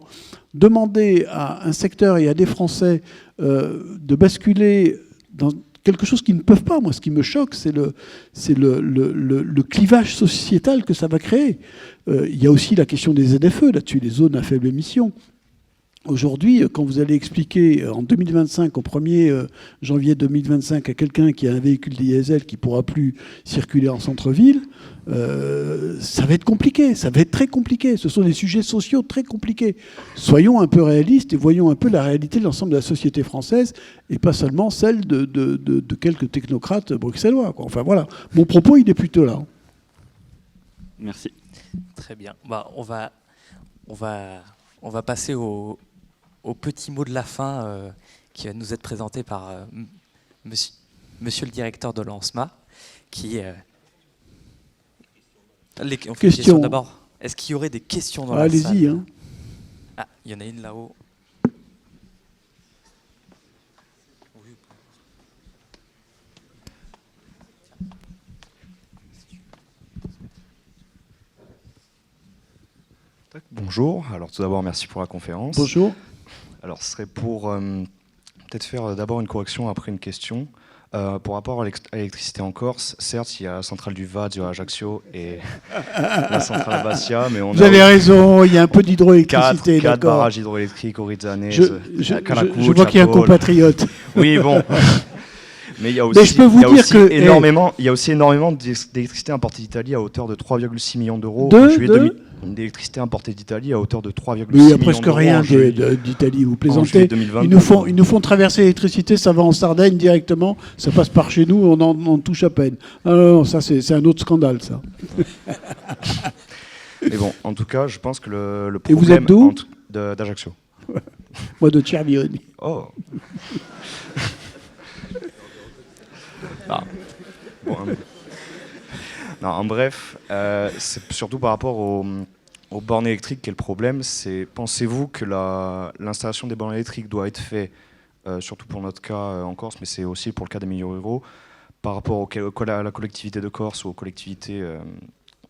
B: Demander à un secteur et à des Français de basculer dans quelque chose qu'ils ne peuvent pas. Moi, ce qui me choque, c'est le clivage sociétal que ça va créer. Il y a aussi la question des ZFE, là-dessus, les zones à faible émission. Aujourd'hui, quand vous allez expliquer en 2025, au 1er janvier 2025, à quelqu'un qui a un véhicule diesel qui ne pourra plus circuler en centre-ville, ça va être compliqué, ça va être très compliqué. Ce sont des sujets sociaux très compliqués. Soyons un peu réalistes et voyons un peu la réalité de l'ensemble de la société française et pas seulement celle de quelques technocrates bruxellois, quoi. Enfin voilà, mon propos, il est plutôt là.
C: Merci.
A: Très bien. Bah, on va passer au petit mot de la fin qui va nous être présenté par monsieur le directeur de l'ANSMA, qui les questions d'abord. Est-ce qu'il y aurait des questions dans la salle ?
B: Allez-y. Hein.
A: Ah, il y en a une là-haut.
G: Bonjour, alors tout d'abord merci pour la conférence.
B: Bonjour.
G: Alors ce serait pour peut-être faire d'abord une correction après une question. Pour rapport à l'électricité en Corse, certes il y a la centrale du Vaz à Ajaccio et la centrale à Bastia, mais
B: vous avez raison, il y a un peu d'hydroélectricité.
G: 4 barrages hydroélectriques, Orizanese,
B: je vois qu'il y a un compatriote.
G: Oui bon. Mais il y a aussi, il y a aussi énormément d'électricité importée d'Italie à hauteur de 3,6 millions d'euros en juillet 2000. D'électricité importée d'Italie à hauteur de 3,6 millions d'euros.
B: Il n'y a presque rien d'Italie, vous plaisantez. Ils nous font traverser l'électricité, ça va en Sardaigne directement, ça passe par chez nous, on en touche à peine. Non, ça c'est un autre scandale, ça.
G: Mais bon, en tout cas, je pense que le
B: Et
G: problème...
B: vous êtes d'où ?
G: D'Ajaccio.
B: Moi de Cervioni.
G: Oh. Bon, non, en bref, c'est surtout par rapport aux bornes électriques qu'est le problème. Pensez-vous que l'installation des bornes électriques doit être faite, surtout pour notre cas en Corse, mais c'est aussi pour le cas des millions ruraux, par rapport à la collectivité de Corse ou aux collectivités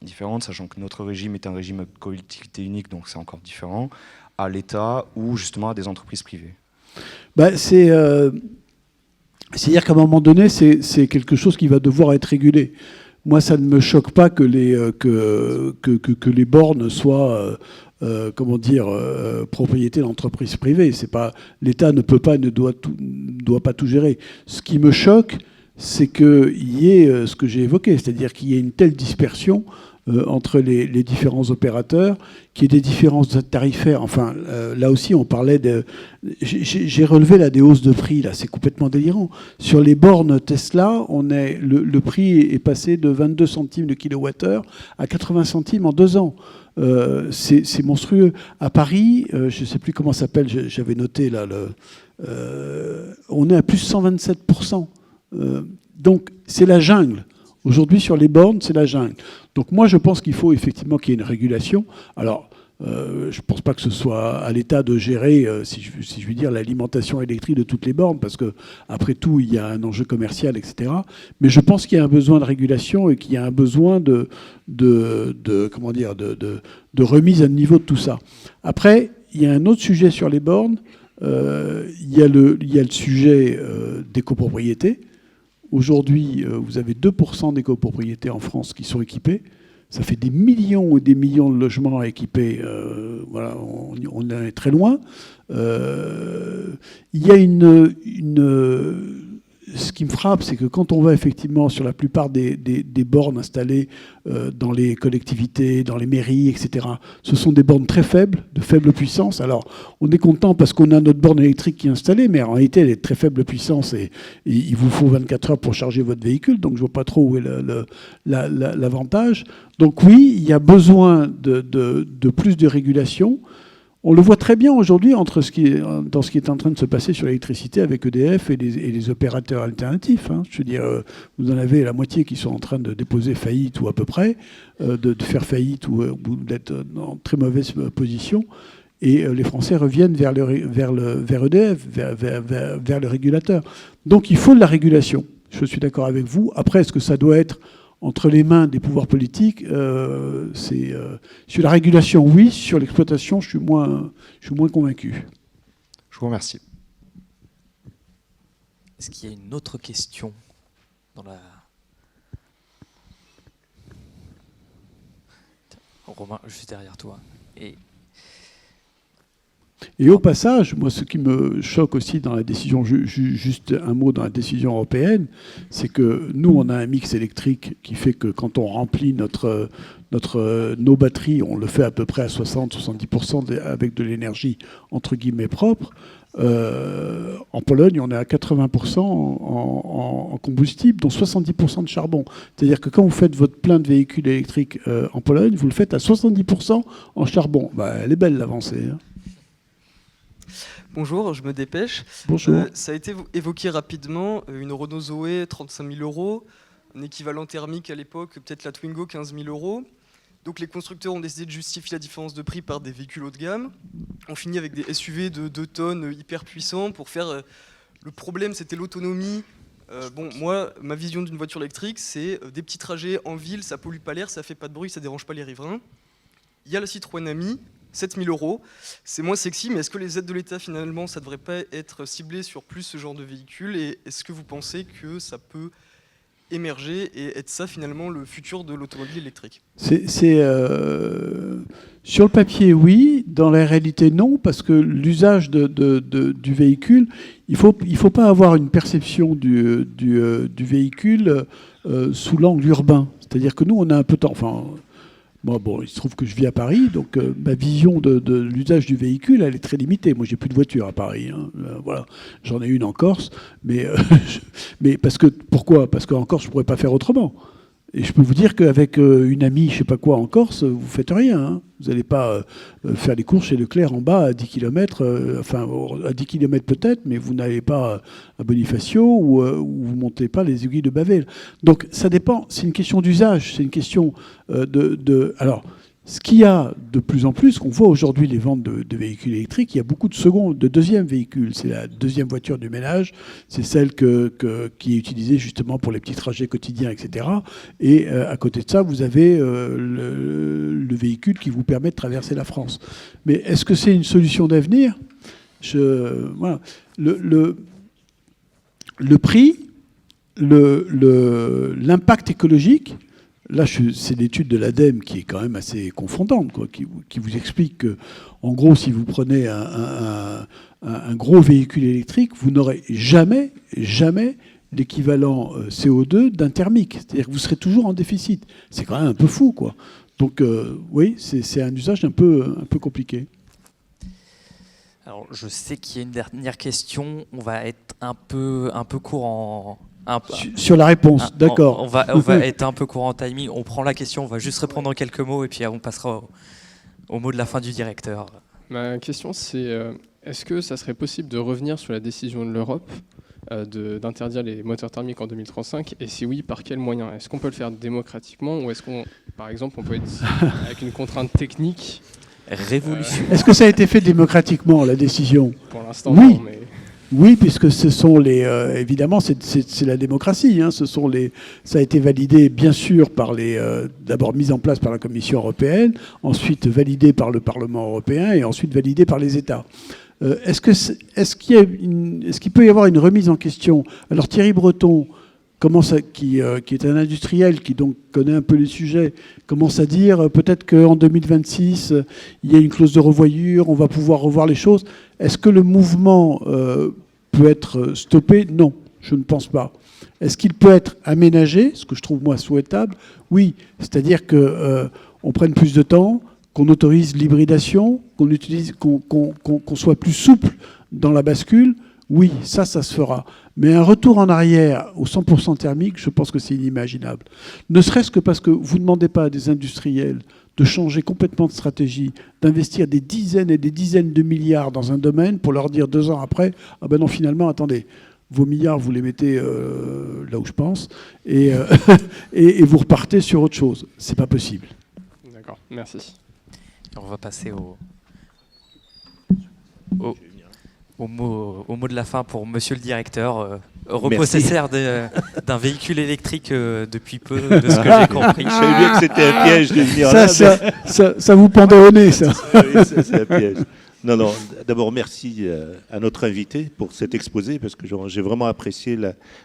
G: différentes, sachant que notre régime est un régime de collectivité unique, donc c'est encore différent, à l'État ou justement à des entreprises privées?
B: C'est-à-dire qu'à un moment donné, c'est quelque chose qui va devoir être régulé. Moi, ça ne me choque pas que les bornes soient, propriété d'entreprises privées. C'est pas, l'État ne doit pas tout gérer. Ce qui me choque, c'est qu'il y ait ce que j'ai évoqué, c'est-à-dire qu'il y ait une telle dispersion entre les différents opérateurs, qu'il y ait des différences tarifaires. Enfin, là aussi, on parlait de... J'ai relevé là des hausses de prix, là, c'est complètement délirant. Sur les bornes Tesla, le prix est passé de 22 centimes de kilowattheure à 80 centimes en 2 ans. C'est monstrueux. À Paris, je ne sais plus comment ça s'appelle, j'avais noté là, on est à plus 127%. Donc, c'est la jungle. Aujourd'hui, sur les bornes, c'est la jungle. Donc moi, je pense qu'il faut effectivement qu'il y ait une régulation. Alors, Je ne pense pas que ce soit à l'État de gérer, si je puis dire, l'alimentation électrique de toutes les bornes, parce qu'après tout, il y a un enjeu commercial, etc. Mais je pense qu'il y a un besoin de régulation et qu'il y a un besoin de remise à niveau de tout ça. Après, il y a un autre sujet sur les bornes. Il y a le sujet des copropriétés. Aujourd'hui, vous avez 2% des copropriétés en France qui sont équipées. Ça fait des millions et des millions de logements à équiper. Voilà, on est très loin. Il y a ce qui me frappe, c'est que quand on va effectivement sur la plupart des bornes installées dans les collectivités, dans les mairies, etc., ce sont des bornes très faibles, de faible puissance. Alors, on est content parce qu'on a notre borne électrique qui est installée, mais en réalité, elle est de très faible puissance et il vous faut 24 heures pour charger votre véhicule, donc je ne vois pas trop où est l'avantage. Donc oui, il y a besoin de plus de régulation. On le voit très bien aujourd'hui dans ce qui est en train de se passer sur l'électricité avec EDF et les opérateurs alternatifs. Je veux dire, vous en avez la moitié qui sont en train de déposer faillite ou à peu près, de faire faillite ou d'être en très mauvaise position. Et les Français reviennent vers EDF, vers le régulateur. Donc il faut de la régulation. Je suis d'accord avec vous. Après, est-ce que ça doit être entre les mains des pouvoirs politiques, sur la régulation, oui. Sur l'exploitation, je suis moins convaincu.
G: Je vous remercie.
A: Est-ce qu'il y a une autre question dans la... Romain, juste derrière toi.
B: Et au passage, moi, ce qui me choque aussi dans la décision, juste un mot dans la décision européenne, c'est que nous, on a un mix électrique qui fait que quand on remplit nos batteries, on le fait à peu près à 60-70% avec de l'énergie entre guillemets propre. En Pologne, on est à 80% en combustible, dont 70% de charbon. C'est-à-dire que quand vous faites votre plein de véhicules électriques en Pologne, vous le faites à 70% en charbon. Elle est belle l'avancée.
H: Bonjour, je me dépêche.
B: Bonjour.
H: Ça a été évoqué rapidement, une Renault Zoé, 35 000 €, un équivalent thermique à l'époque, peut-être la Twingo, 15 000 €. Donc les constructeurs ont décidé de justifier la différence de prix par des véhicules haut de gamme. On finit avec des SUV de 2 tonnes hyper puissants pour faire... Le problème, c'était l'autonomie. Moi, ma vision d'une voiture électrique, c'est des petits trajets en ville, ça pollue pas l'air, ça fait pas de bruit, ça dérange pas les riverains. Il y a la Citroën Ami, 7 000 €, c'est moins sexy, mais est-ce que les aides de l'État, finalement, ça ne devrait pas être ciblé sur plus ce genre de véhicules? Et est-ce que vous pensez que ça peut émerger et être ça, finalement, le futur de l'automobile électrique?
B: Sur le papier, oui. Dans la réalité, non, parce que l'usage du véhicule, il faut pas avoir une perception du véhicule sous l'angle urbain. C'est-à-dire que nous, on a un peu de temps... Enfin, bon, il se trouve que je vis à Paris, donc ma vision de l'usage du véhicule, elle est très limitée. Moi, j'ai plus de voiture à Paris. Voilà, j'en ai une en Corse, mais pourquoi? Parce qu'en Corse, je pourrais pas faire autrement. Et je peux vous dire qu'avec une amie, je sais pas quoi en Corse, vous faites rien. Vous n'allez pas faire des courses chez Leclerc en bas à 10 km, à 10 km peut-être, mais vous n'allez pas à Bonifacio ou vous montez pas les aiguilles de Bavel. Donc ça dépend, c'est une question d'usage, c'est une question Alors, ce qu'il y a de plus en plus, qu'on voit aujourd'hui les ventes de véhicules électriques, il y a beaucoup de deuxième véhicules. C'est la deuxième voiture du ménage, c'est celle qui est utilisée justement pour les petits trajets quotidiens, etc. Et à côté de ça, vous avez le véhicule qui vous permet de traverser la France. Mais est-ce que c'est une solution d'avenir? Voilà. Le prix, l'impact écologique. Là, c'est l'étude de l'ADEME qui est quand même assez confondante, quoi, qui vous explique que, en gros, si vous prenez un gros véhicule électrique, vous n'aurez jamais l'équivalent CO2 d'un thermique. C'est-à-dire que vous serez toujours en déficit. C'est quand même un peu fou, quoi. Donc, oui, c'est un usage un peu compliqué.
A: Alors, je sais qu'il y a une dernière question. On va être un peu court en...
B: Sur la réponse, d'accord.
A: On va être un peu court en timing. On prend la question, on va juste répondre en quelques mots et puis on passera au mot de la fin du directeur.
I: Ma question, c'est est-ce que ça serait possible de revenir sur la décision de l'Europe d'interdire les moteurs thermiques en 2035? Et si oui, par quels moyens? Est-ce qu'on peut le faire démocratiquement ou est-ce qu'on, par exemple, on peut être avec une contrainte technique
A: Révolution.
B: Est-ce que ça a été fait démocratiquement, la décision?
I: Pour l'instant,
B: Oui.
I: non, mais...
B: Oui, puisque ce sont les... évidemment, c'est la démocratie. Hein, ça a été validé, bien sûr, par d'abord mis en place par la Commission européenne, ensuite validé par le Parlement européen et ensuite validé par les États. Est-ce qu'il peut y avoir une remise en question? Alors Thierry Breton, qui est un industriel, qui donc connaît un peu les sujets, commence à dire peut-être qu'en 2026, il y a une clause de revoyure, on va pouvoir revoir les choses. Est-ce que le mouvement peut être stoppé? Non, je ne pense pas. Est-ce qu'il peut être aménagé, ce que je trouve moi souhaitable? Oui, c'est-à-dire qu'on prenne plus de temps, qu'on autorise l'hybridation, qu'on soit plus souple dans la bascule. Oui, ça se fera. Mais un retour en arrière au 100% thermique, je pense que c'est inimaginable. Ne serait-ce que parce que vous ne demandez pas à des industriels de changer complètement de stratégie, d'investir des dizaines et des dizaines de milliards dans un domaine pour leur dire 2 ans après, ah ben non, finalement, attendez, vos milliards, vous les mettez là où je pense, et vous repartez sur autre chose. C'est pas possible.
I: D'accord, merci.
A: On va passer au mot de la fin pour monsieur le directeur, repossesseur d'un véhicule électrique depuis peu, de ce que j'ai compris.
J: Je savais bien que c'était un piège de venir
B: ça vous pendait au nez, ça.
J: Oui, c'est un piège. Non, d'abord merci à notre invité pour cet exposé, parce que j'ai vraiment apprécié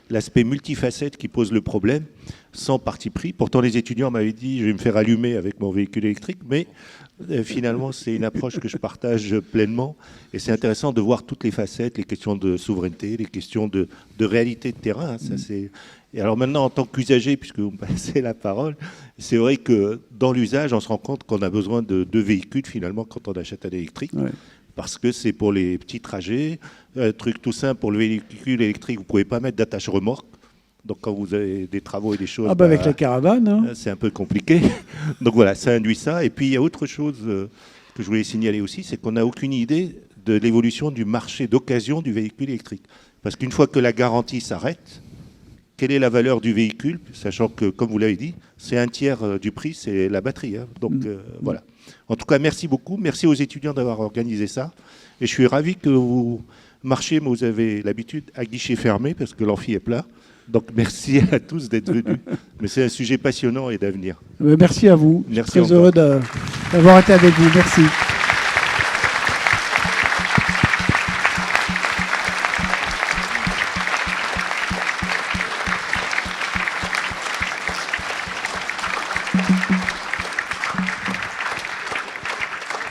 J: l'aspect multifacette qui pose le problème, sans parti pris. Pourtant, les étudiants m'avaient dit je vais me faire allumer avec mon véhicule électrique, mais finalement, c'est une approche que je partage pleinement. Et c'est intéressant de voir toutes les facettes, les questions de souveraineté, les questions de réalité de terrain. Ça, et alors maintenant, en tant qu'usager, puisque vous me passez la parole, c'est vrai que dans l'usage, on se rend compte qu'on a besoin de 2 véhicules, finalement, quand on achète un électrique. Ouais. Parce que c'est pour les petits trajets. Un truc tout simple, pour le véhicule électrique, vous ne pouvez pas mettre d'attache-remorque. Donc quand vous avez des travaux et des choses...
B: avec la caravane, hein.
J: C'est un peu compliqué. Donc voilà, ça induit ça. Et puis il y a autre chose que je voulais signaler aussi, c'est qu'on n'a aucune idée de l'évolution du marché d'occasion du véhicule électrique. Parce qu'une fois que la garantie s'arrête, quelle est la valeur du véhicule? Sachant que, comme vous l'avez dit, c'est 1/3 du prix, c'est la batterie. Hein. Donc voilà. En tout cas, merci beaucoup. Merci aux étudiants d'avoir organisé ça. Et je suis ravi que vous marchiez, mais vous avez l'habitude à guichet fermé, parce que l'amphi est plein. Donc merci à tous d'être venus. Mais c'est un sujet passionnant et d'avenir.
B: Merci à vous.
J: Merci.
B: Je suis très heureux d'avoir été avec vous. Merci.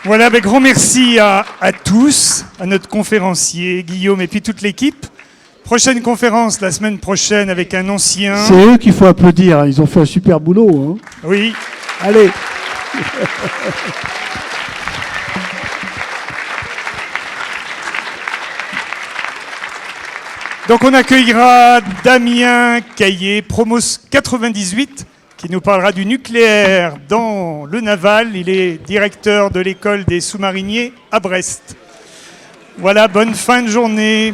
K: Voilà, grand merci à tous, à notre conférencier, Guillaume, et puis toute l'équipe. Prochaine conférence la semaine prochaine avec un ancien.
B: C'est eux qu'il faut applaudir, ils ont fait un super boulot. Hein.
K: Oui.
B: Allez.
K: Donc on accueillera Damien Caillé, Promos 98, qui nous parlera du nucléaire dans le naval. Il est directeur de l'école des sous-mariniers à Brest. Voilà, bonne fin de journée.